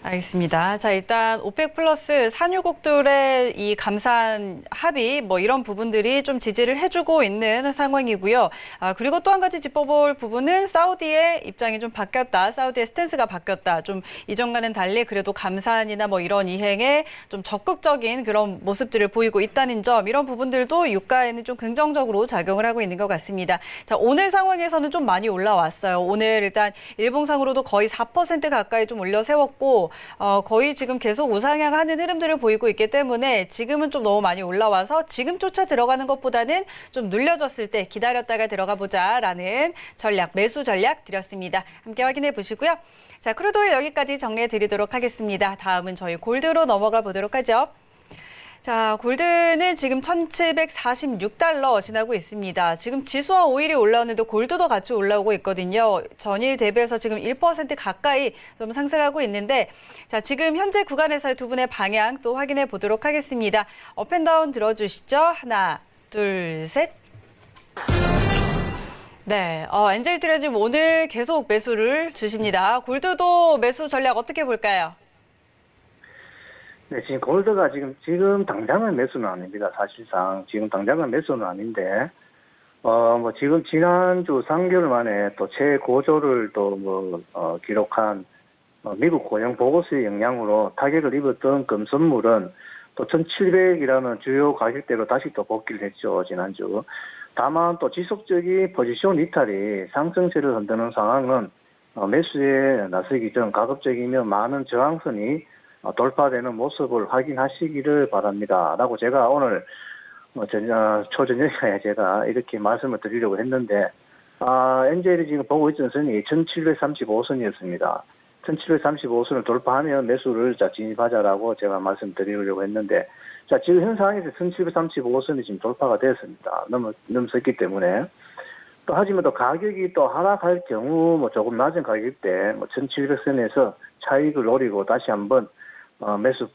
알겠습니다. 자, 일단 오펙 플러스 산유국들의 이 감산 합의 이런 부분들이 좀 지지를 해주고 있는 상황이고요. 그리고 또 한 가지 짚어볼 부분은 사우디의 입장이 좀 바뀌었다. 사우디의 스탠스가 바뀌었다. 좀 이전과는 달리 그래도 감산이나 이런 이행에 좀 적극적인 그런 모습들을 보이고 있다는 점, 이런 부분들도 유가에는 좀 긍정적으로 작용을 하고 있는 것 같습니다. 자, 오늘 상황에서는 좀 많이 올라왔어요. 오늘 일단 일봉상으로도 거의 4% 가까이 좀 올려 세웠고, 거의 지금 계속 우상향하는 흐름들을 보이고 있기 때문에 지금은 좀 너무 많이 올라와서 지금 쫓아 들어가는 것보다는 좀 눌려졌을 때 기다렸다가 들어가 보자라는 전략, 매수 전략 드렸습니다. 함께 확인해 보시고요. 자, 크루드 오일 여기까지 정리해 드리도록 하겠습니다. 다음은 저희 골드로 넘어가 보도록 하죠. 자, 골드는 지금 1,746달러 지나고 있습니다. 지금 지수와 오일이 올라오는데 골드도 같이 올라오고 있거든요. 전일 대비해서 지금 1% 가까이 좀 상승하고 있는데, 자, 지금 현재 구간에서의 두 분의 방향 또 확인해 보도록 하겠습니다. 업앤다운 들어주시죠. 하나, 둘, 셋. 네, 엔젤 트레이더님 오늘 계속 매수를 주십니다. 골드도 매수 전략 어떻게 볼까요? 네, 지금 골드가 지금 당장은 매수는 아닙니다. 사실상 지금 당장은 매수는 아닌데, 지금 지난주 3개월 만에 또 최고조를 기록한 미국 고용 보고서의 영향으로 타격을 입었던 금선물은 또 1,700이라는 주요 가격대로 다시 또 복귀를 했죠, 지난주. 다만 또 지속적인 포지션 이탈이 상승세를 흔드는 상황은 매수에 나서기 전 가급적이면 많은 저항선이 돌파되는 모습을 확인하시기를 바랍니다. 라고 제가 오늘 초저녁에 제가 이렇게 말씀을 드리려고 했는데, 엔젤이 지금 보고 있던 선이 1735선이었습니다. 1735선을 돌파하면 매수를 진입하자라고 제가 말씀드리려고 했는데, 자, 지금 현 상황에서 1735선이 지금 돌파가 되었습니다. 넘었기 때문에. 또 하지만 또 가격이 또 하락할 경우 조금 낮은 가격대 1700선에서 차익을 노리고 다시 한번 매수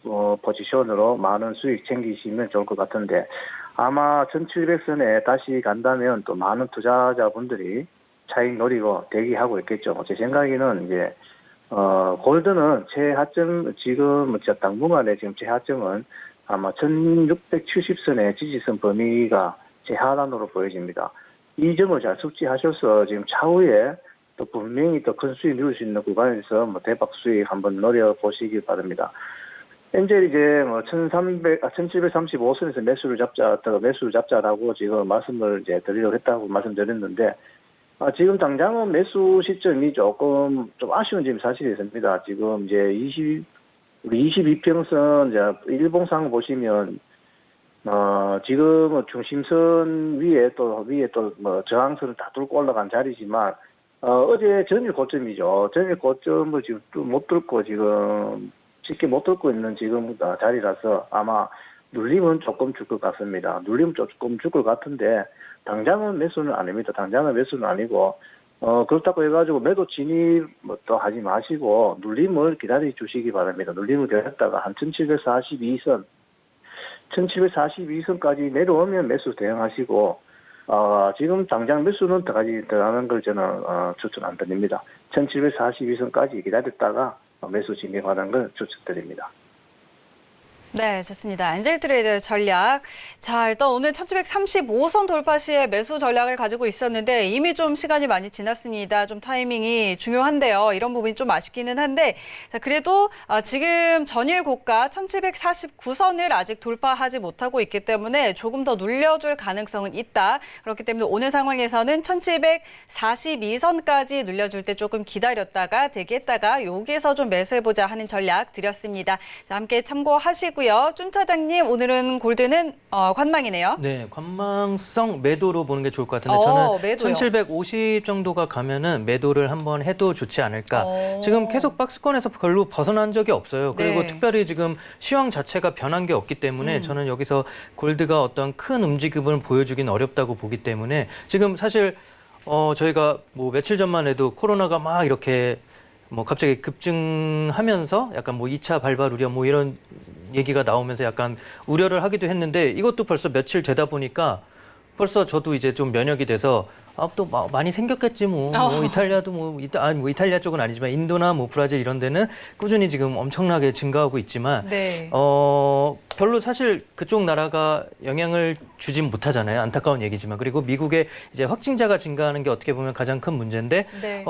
포지션으로 많은 수익 챙기시면 좋을 것 같은데, 아마 1700선에 다시 간다면 또 많은 투자자분들이 차익 노리고 대기하고 있겠죠. 제 생각에는 이제 골드는 최하점, 지금 당분간에 지금 최하점은 아마 1670선의 지지선 범위가 최하단으로 보여집니다. 이 점을 잘 숙지하셔서 지금 차후에 또 분명히 더 큰 수익 누릴 수 있는 구간에서 대박 수익 한번 노려보시기 바랍니다. 엔젤이 이제 1735선에서 매수를 잡자라고 지금 말씀을 이제 드리려고 했다고 말씀드렸는데, 지금 당장은 매수 시점이 좀 아쉬운 점이 사실이 있습니다. 지금 이제 우리 22평선 이제 일봉상 보시면 지금은 중심선 위에 또 저항선을 다 뚫고 올라간 자리지만, 어제 전일 고점이죠. 전일 고점을 지금 못 뚫고 쉽게 못 뚫고 있는 지금 자리라서 아마 눌림은 조금 줄 것 같습니다. 눌림은 조금 줄 것 같은데, 당장은 매수는 아닙니다. 당장은 매수는 아니고, 그렇다고 해가지고 매도 진입도 하지 마시고, 눌림을 기다려 주시기 바랍니다. 눌림을 기다렸다가 한 1742선까지 내려오면 매수 대응하시고, 지금 당장 매수는 들어가는 걸 저는 추천 안 드립니다. 1742선까지 기다렸다가 매수 진입하는 걸 추천드립니다. 네, 좋습니다. 엔젤 트레이더 전략. 자, 일단 오늘 1735선 돌파 시에 매수 전략을 가지고 있었는데 이미 좀 시간이 많이 지났습니다. 좀 타이밍이 중요한데요. 이런 부분이 좀 아쉽기는 한데, 자, 그래도 지금 전일 고가 1749선을 아직 돌파하지 못하고 있기 때문에 조금 더 눌려줄 가능성은 있다. 그렇기 때문에 오늘 상황에서는 1742선까지 눌려줄 때 조금 기다렸다가 대기했다가 여기에서 좀 매수해보자 하는 전략 드렸습니다. 자, 함께 참고하시고 준 차장님, 오늘은 골드는 관망이네요. 네, 관망성 매도로 보는 게 좋을 것 같은데 저는 매도요. 1750 정도가 가면은 매도를 한번 해도 좋지 않을까. 지금 계속 박스권에서 별로 벗어난 적이 없어요. 그리고 네. 특별히 지금 시황 자체가 변한 게 없기 때문에 저는 여기서 골드가 어떤 큰 움직임을 보여주기는 어렵다고 보기 때문에 지금 사실 저희가 며칠 전만 해도 코로나가 막 이렇게 갑자기 급증하면서 약간 2차 발발 우려 이런 얘기가 나오면서 약간 우려를 하기도 했는데, 이것도 벌써 며칠 되다 보니까 벌써 저도 이제 좀 면역이 돼서 또 많이 생겼겠지 이탈리아도 이탈리아 쪽은 아니지만 인도나 브라질 이런 데는 꾸준히 지금 엄청나게 증가하고 있지만 네. 별로 사실 그쪽 나라가 영향을 주진 못하잖아요. 안타까운 얘기지만. 그리고 미국의 이제 확진자가 증가하는 게 어떻게 보면 가장 큰 문제인데, 네.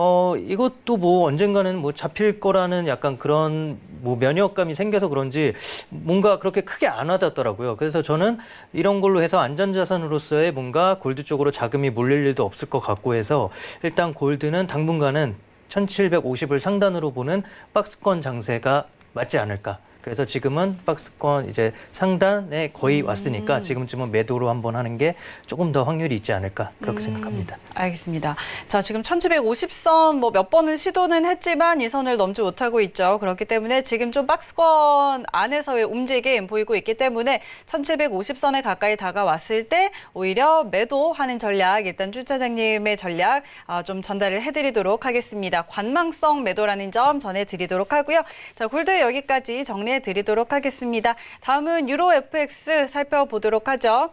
이것도 언젠가는 잡힐 거라는 약간 그런 면역감이 생겨서 그런지 뭔가 그렇게 크게 안 와닿더라고요. 그래서 저는 이런 걸로 해서 안전자산으로서의 뭔가 골드 쪽으로 자금이 몰릴 일도 없을 것 같고 해서 일단 골드는 당분간은 1750을 상단으로 보는 박스권 장세가 맞지 않을까. 그래서 지금은 박스권 이제 상단에 거의 왔으니까 지금쯤은 매도로 한번 하는 게 조금 더 확률이 있지 않을까 그렇게 생각합니다. 알겠습니다. 자, 지금 1750선 뭐 몇 번은 시도는 했지만 이 선을 넘지 못하고 있죠. 그렇기 때문에 지금 좀 박스권 안에서의 움직임 보이고 있기 때문에 1750선에 가까이 다가왔을 때 오히려 매도하는 전략, 일단 주 차장님의 전략 좀 전달을 해드리도록 하겠습니다. 관망성 매도라는 점 전해드리도록 하고요. 자, 골드 여기까지 정리해드리도록 하겠습니다. 다음은 유로 FX 살펴보도록 하죠.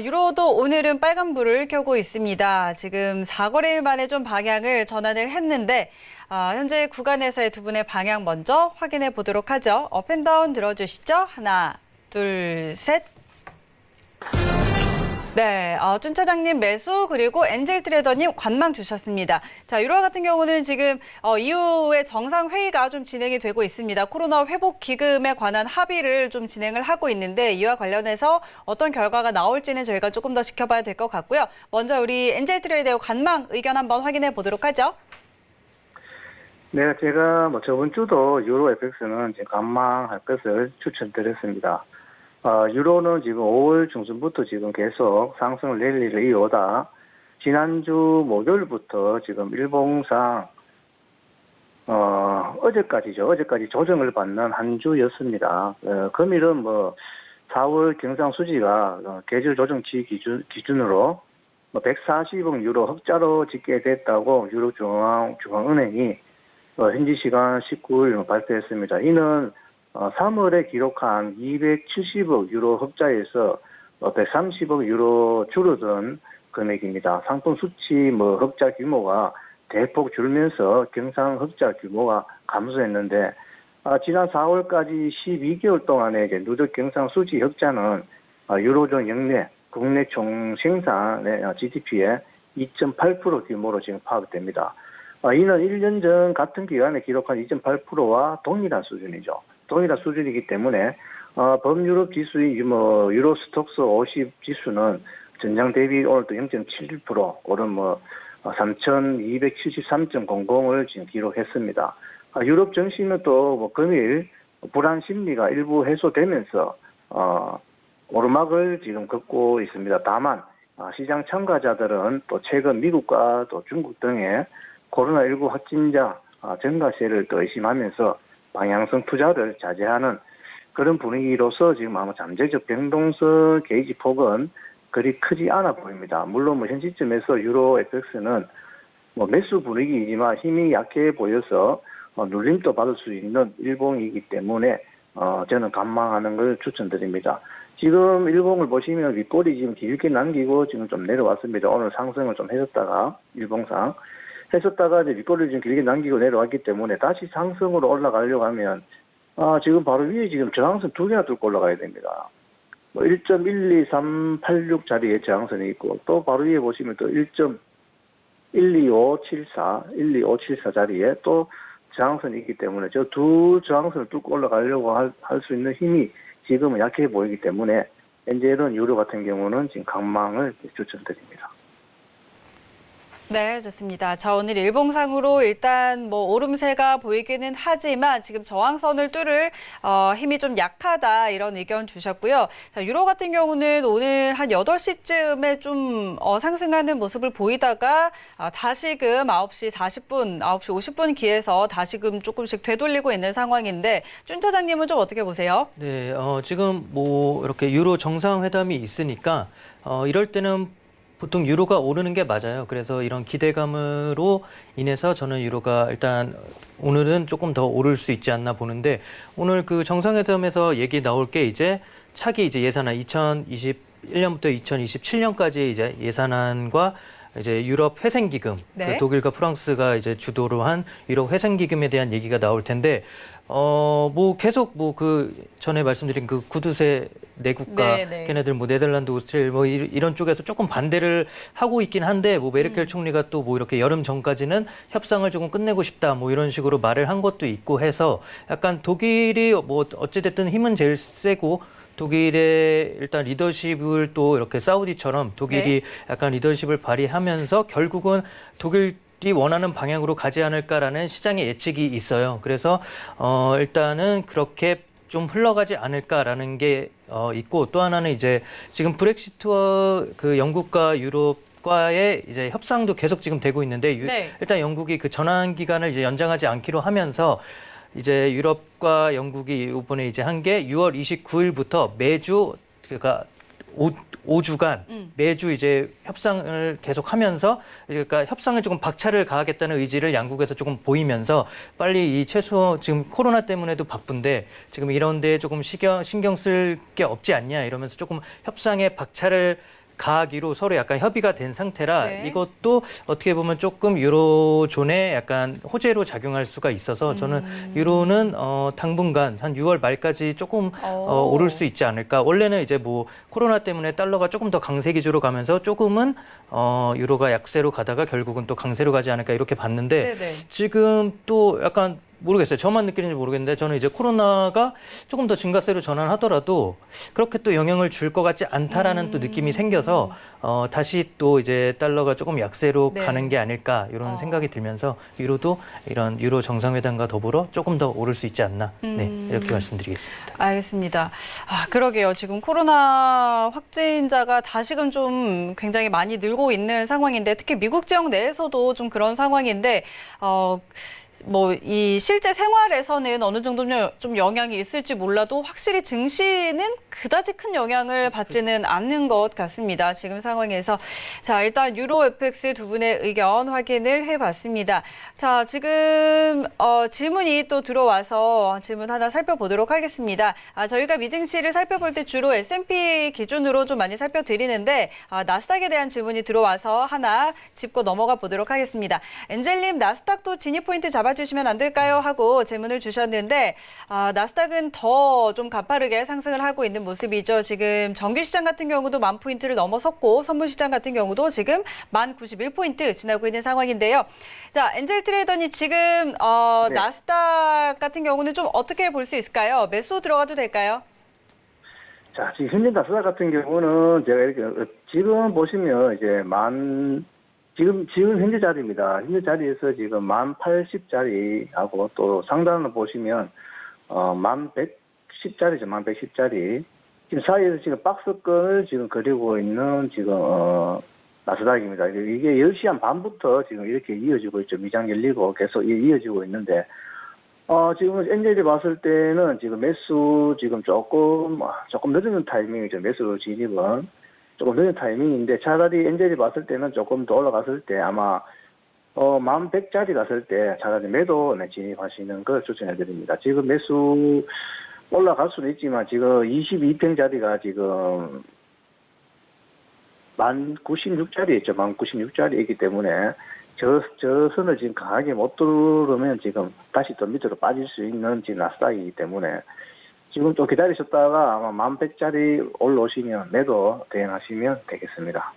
유로도 오늘은 빨간불을 켜고 있습니다. 지금 4거래일 만에 좀 방향을 전환을 했는데 현재 구간에서의 두 분의 방향 먼저 확인해 보도록 하죠. 업앤다운 들어주시죠. 하나, 둘, 셋. 네, 준 차장님 매수 그리고 엔젤 트레이더님 관망 주셨습니다. 자, 유로 같은 경우는 지금 이후에 정상 회의가 좀 진행이 되고 있습니다. 코로나 회복 기금에 관한 합의를 좀 진행을 하고 있는데 이와 관련해서 어떤 결과가 나올지는 저희가 조금 더 지켜봐야 될 것 같고요. 먼저 우리 엔젤 트레이더 관망 의견 한번 확인해 보도록 하죠. 네, 제가 저번 주도 유로 FX는 지금 관망할 것을 추천드렸습니다. 유로는 지금 5월 중순부터 지금 계속 상승을 랠리를 이어오다 지난주 목요일부터 지금 일봉상 어제까지 조정을 받는 한 주였습니다. 금일은 4월 경상 수지가 계절 조정치 기준으로 140억 유로 흑자로 집계 됐다고 유로 중앙은행이 현지 시간 19일 발표했습니다. 이는 3월에 기록한 270억 유로 흑자에서 130억 유로 줄어든 금액입니다. 상품 수치 흑자 규모가 대폭 줄면서 경상 흑자 규모가 감소했는데 지난 4월까지 12개월 동안의 이제 누적 경상 수지 흑자는 유로존 역내 국내 총 생산의 GDP의 2.8% 규모로 지금 파악됩니다. 이는 1년 전 같은 기간에 기록한 2.8%와 동일한 수준이죠. 동일한 수준이기 때문에 범유럽 지수의 유로 스톡스 50 지수는 전장 대비 오늘도 0.71% 오른 3,273.00을 지금 기록했습니다. 유럽 증시는 또 금일 불안 심리가 일부 해소되면서 오르막을 지금 걷고 있습니다. 다만 시장 참가자들은 또 최근 미국과 또 중국 등의 코로나19 확진자 증가세를 또 의심하면서 방향성 투자를 자제하는 그런 분위기로서 지금 아마 잠재적 변동성 게이지 폭은 그리 크지 않아 보입니다. 물론 현 시점에서 유로 FX는 매수 분위기이지만 힘이 약해 보여서 눌림도 받을 수 있는 일봉이기 때문에 저는 관망하는 걸 추천드립니다. 지금 일봉을 보시면 윗골이 지금 길게 남기고 지금 좀 내려왔습니다. 오늘 상승을 좀 했었다가 일봉상 했었다가 이제 윗골을 좀 길게 남기고 내려왔기 때문에 다시 상승으로 올라가려고 하면 지금 바로 위에 지금 저항선 두 개나 뚫고 올라가야 됩니다. 1.12386 자리에 저항선이 있고 또 바로 위에 보시면 또 1.12574 자리에 또 저항선이 있기 때문에 저 두 저항선을 뚫고 올라가려고 할 수 있는 힘이 지금은 약해 보이기 때문에 엔젤은 유로 같은 경우는 지금 강망을 추천드립니다. 네, 좋습니다. 자, 오늘 일봉상으로 일단 오름세가 보이기는 하지만 지금 저항선을 뚫을 힘이 좀 약하다 이런 의견 주셨고요. 자, 유로 같은 경우는 오늘 한 8시쯤에 좀 상승하는 모습을 보이다가 다시금 9시 40분, 9시 50분 기에서 다시금 조금씩 되돌리고 있는 상황인데 준 차장님은 좀 어떻게 보세요? 네, 지금 이렇게 유로 정상회담이 있으니까 이럴 때는 보통 유로가 오르는 게 맞아요. 그래서 이런 기대감으로 인해서 저는 유로가 일단 오늘은 조금 더 오를 수 있지 않나 보는데 오늘 그 정상회담에서 얘기 나올 게 이제 차기 이제 예산안 2021년부터 2027년까지 이제 예산안과 이제 유럽 회생기금, 네. 그 독일과 프랑스가 이제 주도로 한 유럽 회생기금에 대한 얘기가 나올 텐데, 계속 그 전에 말씀드린 그 구두쇠 내국가, 네. 걔네들 네덜란드, 오스트리아 이런 쪽에서 조금 반대를 하고 있긴 한데, 메르켈 총리가 또 이렇게 여름 전까지는 협상을 조금 끝내고 싶다, 이런 식으로 말을 한 것도 있고 해서 약간 독일이 어찌됐든 힘은 제일 세고, 독일의 일단 리더십을 또 이렇게 사우디처럼 독일이 약간 리더십을 발휘하면서 결국은 독일 원하는 방향으로 가지 않을까라는 시장의 예측이 있어요. 그래서 일단은 그렇게 좀 흘러가지 않을까라는 게 있고, 또 하나는 이제 지금 브렉시트와 그 영국과 유럽과의 이제 협상도 계속 지금 되고 있는데 네. 일단 영국이 그 전환 기간을 이제 연장하지 않기로 하면서 이제 유럽과 영국이 이번에 이제 한 게 6월 29일부터 매주 그러니까 5주간 매주 이제 협상을 계속하면서 그러니까 협상을 조금 박차를 가하겠다는 의지를 양국에서 조금 보이면서 빨리 이 최소 지금 코로나 때문에도 바쁜데 지금 이런 데에 조금 신경 쓸 게 없지 않냐 이러면서 조금 협상에 박차를 가하기로 서로 약간 협의가 된 상태라 네. 이것도 어떻게 보면 조금 유로존에 약간 호재로 작용할 수가 있어서 저는 유로는 당분간 한 6월 말까지 조금 오를 수 있지 않을까. 원래는 이제 뭐 코로나 때문에 달러가 조금 더 강세 기조로 가면서 조금은 유로가 약세로 가다가 결국은 또 강세로 가지 않을까 이렇게 봤는데 네네. 지금 또 약간 모르겠어요. 저만 느끼는지 모르겠는데 저는 이제 코로나가 조금 더 증가세로 전환하더라도 그렇게 또 영향을 줄 것 같지 않다라는 또 느낌이 생겨서 다시 또 이제 달러가 조금 약세로 네. 가는 게 아닐까 이런 생각이 들면서 유로도 이런 유로 정상회담과 더불어 조금 더 오를 수 있지 않나 네, 이렇게 말씀드리겠습니다. 알겠습니다. 그러게요. 지금 코로나 확진자가 다시금 좀 굉장히 많이 늘고 있는 상황인데 특히 미국 지역 내에서도 좀 그런 상황인데 뭐 이 실제 생활에서는 어느 정도 좀 영향이 있을지 몰라도 확실히 증시는 그다지 큰 영향을 받지는 않는 것 같습니다. 지금 상황에서 자 일단 유로 FX 두 분의 의견 확인을 해봤습니다. 자 지금 질문이 또 들어와서 질문 하나 살펴보도록 하겠습니다. 저희가 미증시를 살펴볼 때 주로 S&P 기준으로 좀 많이 살펴드리는데 나스닥에 대한 질문이 들어와서 하나 짚고 넘어가 보도록 하겠습니다. 엔젤님 나스닥도 진입 포인트 잡아주시면 안 될까요? 하고 질문을 주셨는데 나스닥은 더 좀 가파르게 상승을 하고 있는 모습이죠. 지금 정규시장 같은 경우도 10,000포인트를 넘어섰고 선물시장 같은 경우도 지금 1091포인트 지나고 있는 상황인데요. 자, 엔젤 트레이더님 지금 네. 나스닥 같은 경우는 좀 어떻게 볼 수 있을까요? 매수 들어가도 될까요? 자, 지금 현재 나스닥 같은 경우는 제가 이렇게 지금 보시면 이제 지금 현재 자리입니다. 현재 자리에서 지금 1080자리하고 또 상단을 보시면 1110자리죠. 1110자리. 지금 사이에서 지금 박스권을 지금 그리고 있는 지금 나스닥입니다. 이게 10시 한 반부터 지금 이렇게 이어지고 있죠. 미장 열리고 계속 이어지고 있는데 지금 엔젤이 봤을 때는 지금 매수 지금 조금 늦은 타이밍이죠. 매수 진입은. 조금 늦은 타이밍인데 차라리 엔젤이 봤을 때는 조금 더 올라갔을 때 아마 1100짜리 갔을 때 차라리 매도 진입하시는 걸 추천해드립니다. 지금 매수 올라갈 수는 있지만 지금 22평짜리가 지금 1096짜리 있죠. 1096짜리이기 때문에 저 선을 지금 강하게 못 뚫으면 지금 다시 또 밑으로 빠질 수 있는 지금 나스닥이기 때문에 지금 또 기다리셨다가 아마 1100짜리 올라오시면 매도 대응하시면 되겠습니다.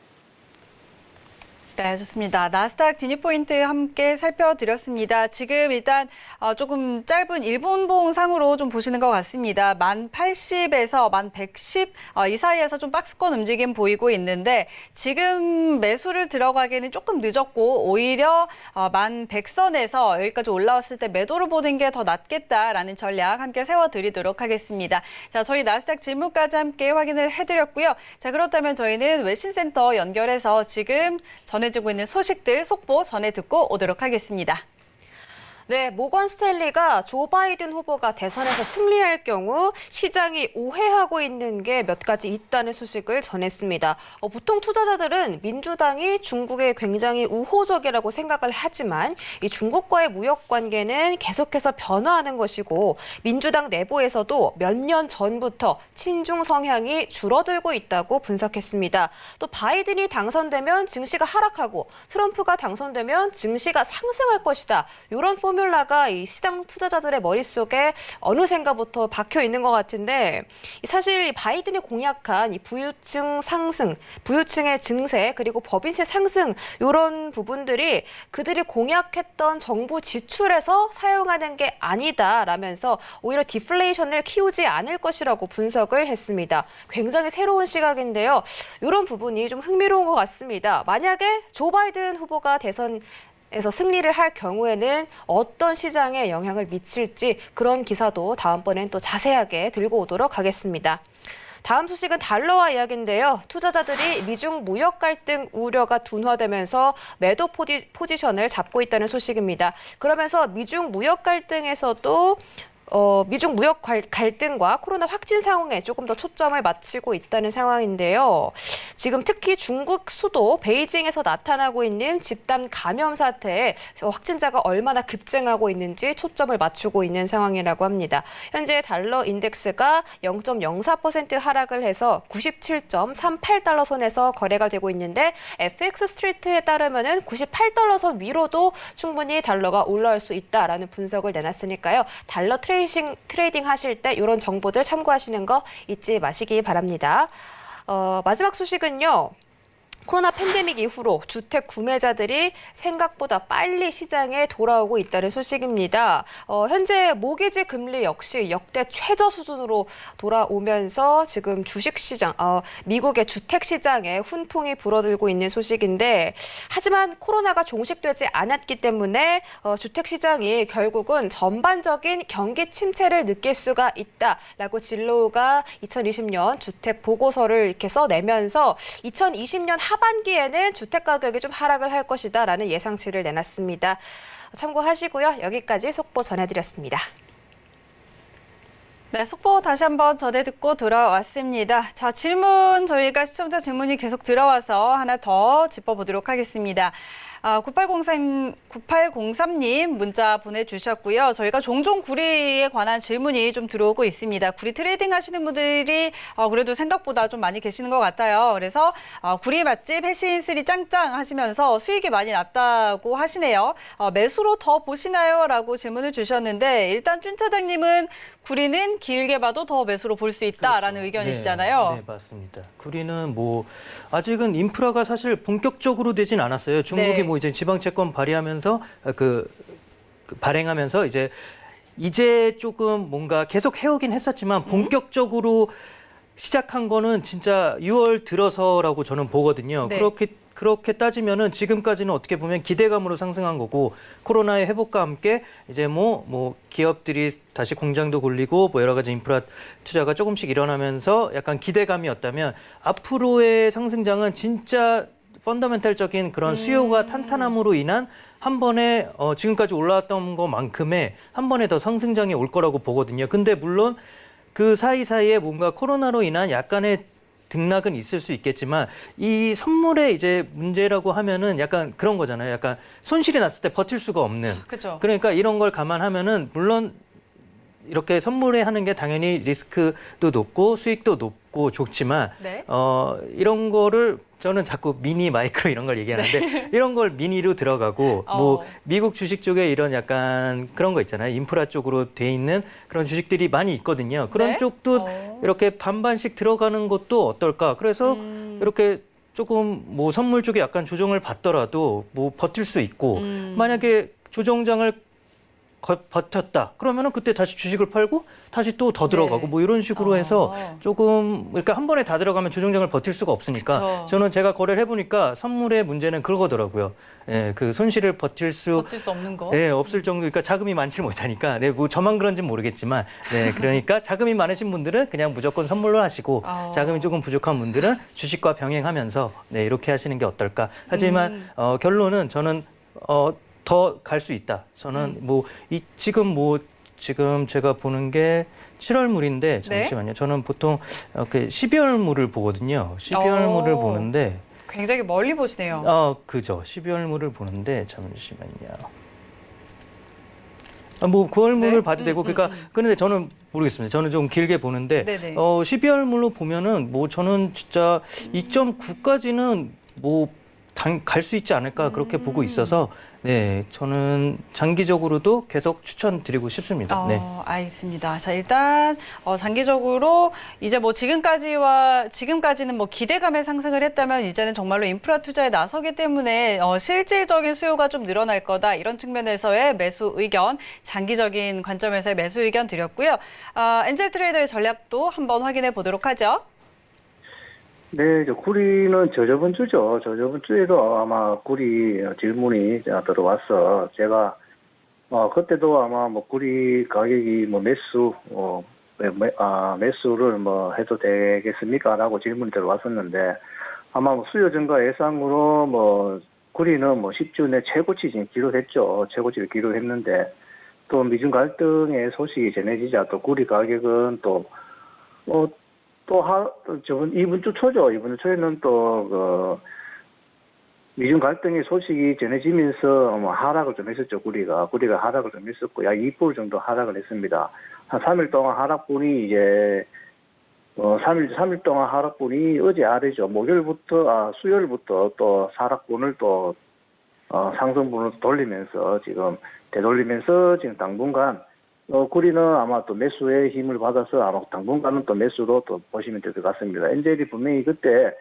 네, 좋습니다. 나스닥 진입 포인트 함께 살펴드렸습니다. 지금 일단 조금 짧은 1분봉 상으로 좀 보시는 것 같습니다. 1080에서 1110 이 사이에서 좀 박스권 움직임 보이고 있는데 지금 매수를 들어가기에는 조금 늦었고 오히려 1100선에서 여기까지 올라왔을 때 매도를 보는 게 더 낫겠다라는 전략 함께 세워드리도록 하겠습니다. 자, 저희 나스닥 질문까지 함께 확인을 해드렸고요. 자, 그렇다면 저희는 외신센터 연결해서 지금 전해지고 있는 소식들 속보 전해 듣고 오도록 하겠습니다. 네, 모건 스탠리가 조 바이든 후보가 대선에서 승리할 경우 시장이 우회하고 있는 게 몇 가지 있다는 소식을 전했습니다. 보통 투자자들은 민주당이 중국에 굉장히 우호적이라고 생각을 하지만 이 중국과의 무역 관계는 계속해서 변화하는 것이고 민주당 내부에서도 몇 년 전부터 친중 성향이 줄어들고 있다고 분석했습니다. 또 바이든이 당선되면 증시가 하락하고 트럼프가 당선되면 증시가 상승할 것이다. 이런 포뮬라가 이 시장 투자자들의 머릿속에 어느샌가부터 박혀 있는 것 같은데 사실 바이든이 공약한 이 부유층 상승, 부유층의 증세 그리고 법인세 상승 이런 부분들이 그들이 공약했던 정부 지출에서 사용하는 게 아니다라면서 오히려 디플레이션을 키우지 않을 것이라고 분석을 했습니다. 굉장히 새로운 시각인데요. 이런 부분이 좀 흥미로운 것 같습니다. 만약에 조 바이든 후보가 대선 에서 승리를 할 경우에는 어떤 시장에 영향을 미칠지 그런 기사도 다음번엔 또 자세하게 들고 오도록 하겠습니다. 다음 소식은 달러화 이야기인데요. 투자자들이 미중 무역 갈등 우려가 둔화되면서 매도 포지션을 잡고 있다는 소식입니다. 그러면서 미중 무역 갈등에서도 미중 무역 갈등과 코로나 확진 상황에 조금 더 초점을 맞추고 있다는 상황인데요. 지금 특히 중국 수도 베이징에서 나타나고 있는 집단 감염 사태에 확진자가 얼마나 급증하고 있는지 초점을 맞추고 있는 상황이라고 합니다. 현재 달러 인덱스가 0.04% 하락을 해서 97.38달러 선에서 거래가 되고 있는데 FX 스트리트에 따르면은 98달러 선 위로도 충분히 달러가 올라올 수 있다라는 분석을 내놨으니까요. 달러 트레이딩 하실 때 이런 정보들 참고하시는 거 잊지 마시기 바랍니다. 마지막 소식은요. 코로나 팬데믹 이후로 주택 구매자들이 생각보다 빨리 시장에 돌아오고 있다는 소식입니다. 현재 모기지 금리 역시 역대 최저 수준으로 돌아오면서 지금 주식시장, 미국의 주택시장에 훈풍이 불어들고 있는 소식인데 하지만 코로나가 종식되지 않았기 때문에 주택시장이 결국은 전반적인 경기 침체를 느낄 수가 있다라고 진로가 2020년 주택 보고서를 이렇게 써내면서 2020년 하반기에는 주택 가격이 좀 하락을 할 것이다라는 예상치를 내놨습니다. 참고하시고요. 여기까지 속보 전해드렸습니다. 네, 속보 다시 한번 전해 듣고 돌아왔습니다. 자, 질문 저희가 시청자 질문이 계속 들어와서 하나 더 짚어보도록 하겠습니다. 9803님 문자 보내주셨고요. 저희가 종종 구리에 관한 질문이 좀 들어오고 있습니다. 구리 트레이딩 하시는 분들이 그래도 생각보다 좀 많이 계시는 것 같아요. 그래서 구리 맛집 해신쓰리 짱짱 하시면서 수익이 많이 났다고 하시네요. 매수로 더 보시나요? 라고 질문을 주셨는데 일단 준 차장님은 구리는 길게 봐도 더 매수로 볼 수 있다라는 그렇죠. 의견이시잖아요. 네, 맞습니다. 구리는 뭐 아직은 인프라가 사실 본격적으로 되진 않았어요. 중국이 네. 뭐 이제 지방채권 발의하면서 발행하면서 이제 조금 뭔가 계속 해오긴 했었지만 본격적으로 시작한 거는 진짜 6월 들어서라고 저는 보거든요. 네. 그렇게 따지면은 지금까지는 어떻게 보면 기대감으로 상승한 거고 코로나의 회복과 함께 이제 뭐 기업들이 다시 공장도 굴리고 뭐 여러 가지 인프라 투자가 조금씩 일어나면서 약간 기대감이었다면 앞으로의 상승장은 진짜 펀더멘탈적인 그런 수요가 탄탄함으로 인한 한 번에 지금까지 올라왔던 것만큼의 한 번에 더 상승장이 올 거라고 보거든요. 근데 물론 그 사이사이에 뭔가 코로나로 인한 약간의 등락은 있을 수 있겠지만 이 선물의 이제 문제라고 하면은 약간 그런 거잖아요. 약간 손실이 났을 때 버틸 수가 없는. 그렇죠. 그러니까 이런 걸 감안하면은 물론 이렇게 선물에 하는 게 당연히 리스크도 높고 수익도 높고 좋지만 네. 이런 거를 저는 자꾸 미니 마이크로 이런 걸 얘기하는데 네. 이런 걸 미니로 들어가고 뭐 미국 주식 쪽에 이런 약간 그런 거 있잖아요. 인프라 쪽으로 돼 있는 그런 주식들이 많이 있거든요. 그런 네? 쪽도 이렇게 반반씩 들어가는 것도 어떨까? 그래서 이렇게 조금 뭐 선물 쪽에 약간 조정을 받더라도 뭐 버틸 수 있고 만약에 조정장을 버텼다. 그러면은 그때 다시 주식을 팔고 다시 또 더 들어가고 네. 뭐 이런 식으로 해서 조금 그러니까 한 번에 다 들어가면 조정장을 버틸 수가 없으니까 그쵸. 저는 제가 거래를 해보니까 선물의 문제는 그거더라고요. 예, 그 손실을 버틸 수 없는 거. 네, 없을 정도, 그러니까 자금이 많지 못하니까, 네, 뭐 저만 그런지는 모르겠지만, 네, 그러니까 자금이 많으신 분들은 그냥 무조건 선물로 하시고, 자금이 조금 부족한 분들은 주식과 병행하면서, 네, 이렇게 하시는 게 어떨까. 하지만 결론은 저는 더 갈 수 있다. 저는 지금 제가 보는 게 7월물인데 잠시만요. 저는 보통 이렇게 12월물을 보거든요. 12월물을 보는데. 굉장히 멀리 보시네요. 그죠. 12월물을 보는데 잠시만요. 뭐 9월물을 네? 봐도 되고 그러니까 그런데 저는 모르겠습니다. 저는 좀 길게 보는데 네네. 12월물로 보면은 뭐 저는 진짜 2.9까지는 뭐 갈 수 있지 않을까 그렇게 보고 있어서 네, 저는 장기적으로도 계속 추천드리고 싶습니다. 네. 알겠습니다. 자, 일단 장기적으로 이제 뭐 지금까지는 뭐 기대감에 상승을 했다면 이제는 정말로 인프라 투자에 나서기 때문에 실질적인 수요가 좀 늘어날 거다. 이런 측면에서의 매수 의견, 장기적인 관점에서의 매수 의견 드렸고요. 엔젤 트레이더의 전략도 한번 확인해 보도록 하죠. 네, 구리는 저저번 주죠. 저저번 주에도 아마 구리 질문이 들어와서 제가 그때도 아마 뭐 구리 가격이 뭐 매수를 뭐 해도 되겠습니까?라고 질문이 들어왔었는데 아마 뭐 수요 증가 예상으로 뭐 구리는 뭐 10주 내 최고치 지금 기록했죠. 최고치를 기록했는데 또 미중 갈등의 소식이 전해지자 또 구리 가격은 이번 주 초죠. 이번 주 초에는 또 미중 갈등의 소식이 전해지면서 하락을 좀 했었죠. 구리가 하락을 좀 했었고 약 2% 정도 하락을 했습니다. 한 3일 동안 하락분이 이제 3일 동안 하락분이 어제 아래죠. 수요일부터 또 하락분을 또 상승분으로 돌리면서 지금 되돌리면서 지금 당분간 구리는 아마 또 매수의 힘을 받아서 아마 당분간은 또 매수로 또 보시면 될 것 같습니다. 엔젤이 분명히 그때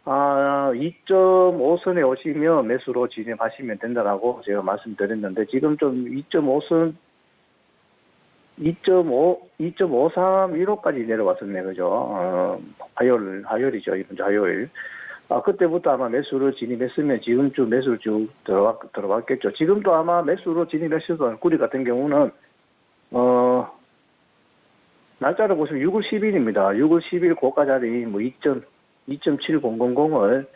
2.5선에 오시면 매수로 진입하시면 된다라고 제가 말씀드렸는데 지금 좀 2.5315까지 내려왔었네요. 그죠? 화요일이죠. 이번 주 화요일. 그때부터 아마 매수로 진입했으면 지금쯤 매수를 쭉 들어왔겠죠. 지금도 아마 매수로 진입했어도 구리 같은 경우는 날짜를 보시면 6월 10일입니다. 6월 10일 고가 자리 뭐 2.7000을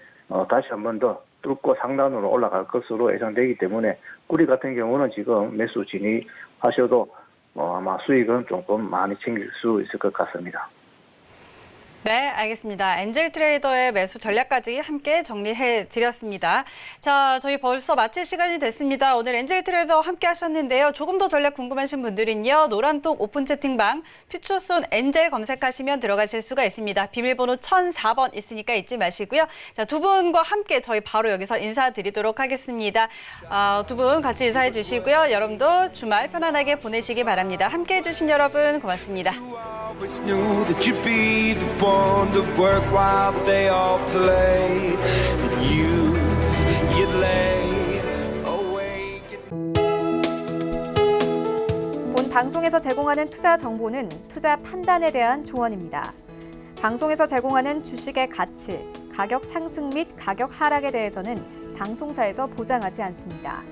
다시 한 번 더 뚫고 상단으로 올라갈 것으로 예상되기 때문에 구리 같은 경우는 지금 매수 진입하셔도 아마 수익은 조금 많이 챙길 수 있을 것 같습니다. 네, 알겠습니다. 엔젤 트레이더의 매수 전략까지 함께 정리해 드렸습니다. 자, 저희 벌써 마칠 시간이 됐습니다. 오늘 엔젤 트레이더 함께 하셨는데요. 조금 더 전략 궁금하신 분들은요. 노란톡 오픈 채팅방 퓨처손 엔젤 검색하시면 들어가실 수가 있습니다. 비밀번호 1004번 있으니까 잊지 마시고요. 자, 두 분과 함께 저희 바로 여기서 인사드리도록 하겠습니다. 두 분 같이 인사해 주시고요. 여러분도 주말 편안하게 보내시기 바랍니다. 함께 해주신 여러분 고맙습니다. Always knew that you'd be the one to work while they all play. And you'd lay awake. 본 방송에서 제공하는 투자 정보는 투자 판단에 대한 조언입니다. 방송에서 제공하는 주식의 가치, 가격 상승 및 가격 하락에 대해서는 방송사에서 보장하지 않습니다.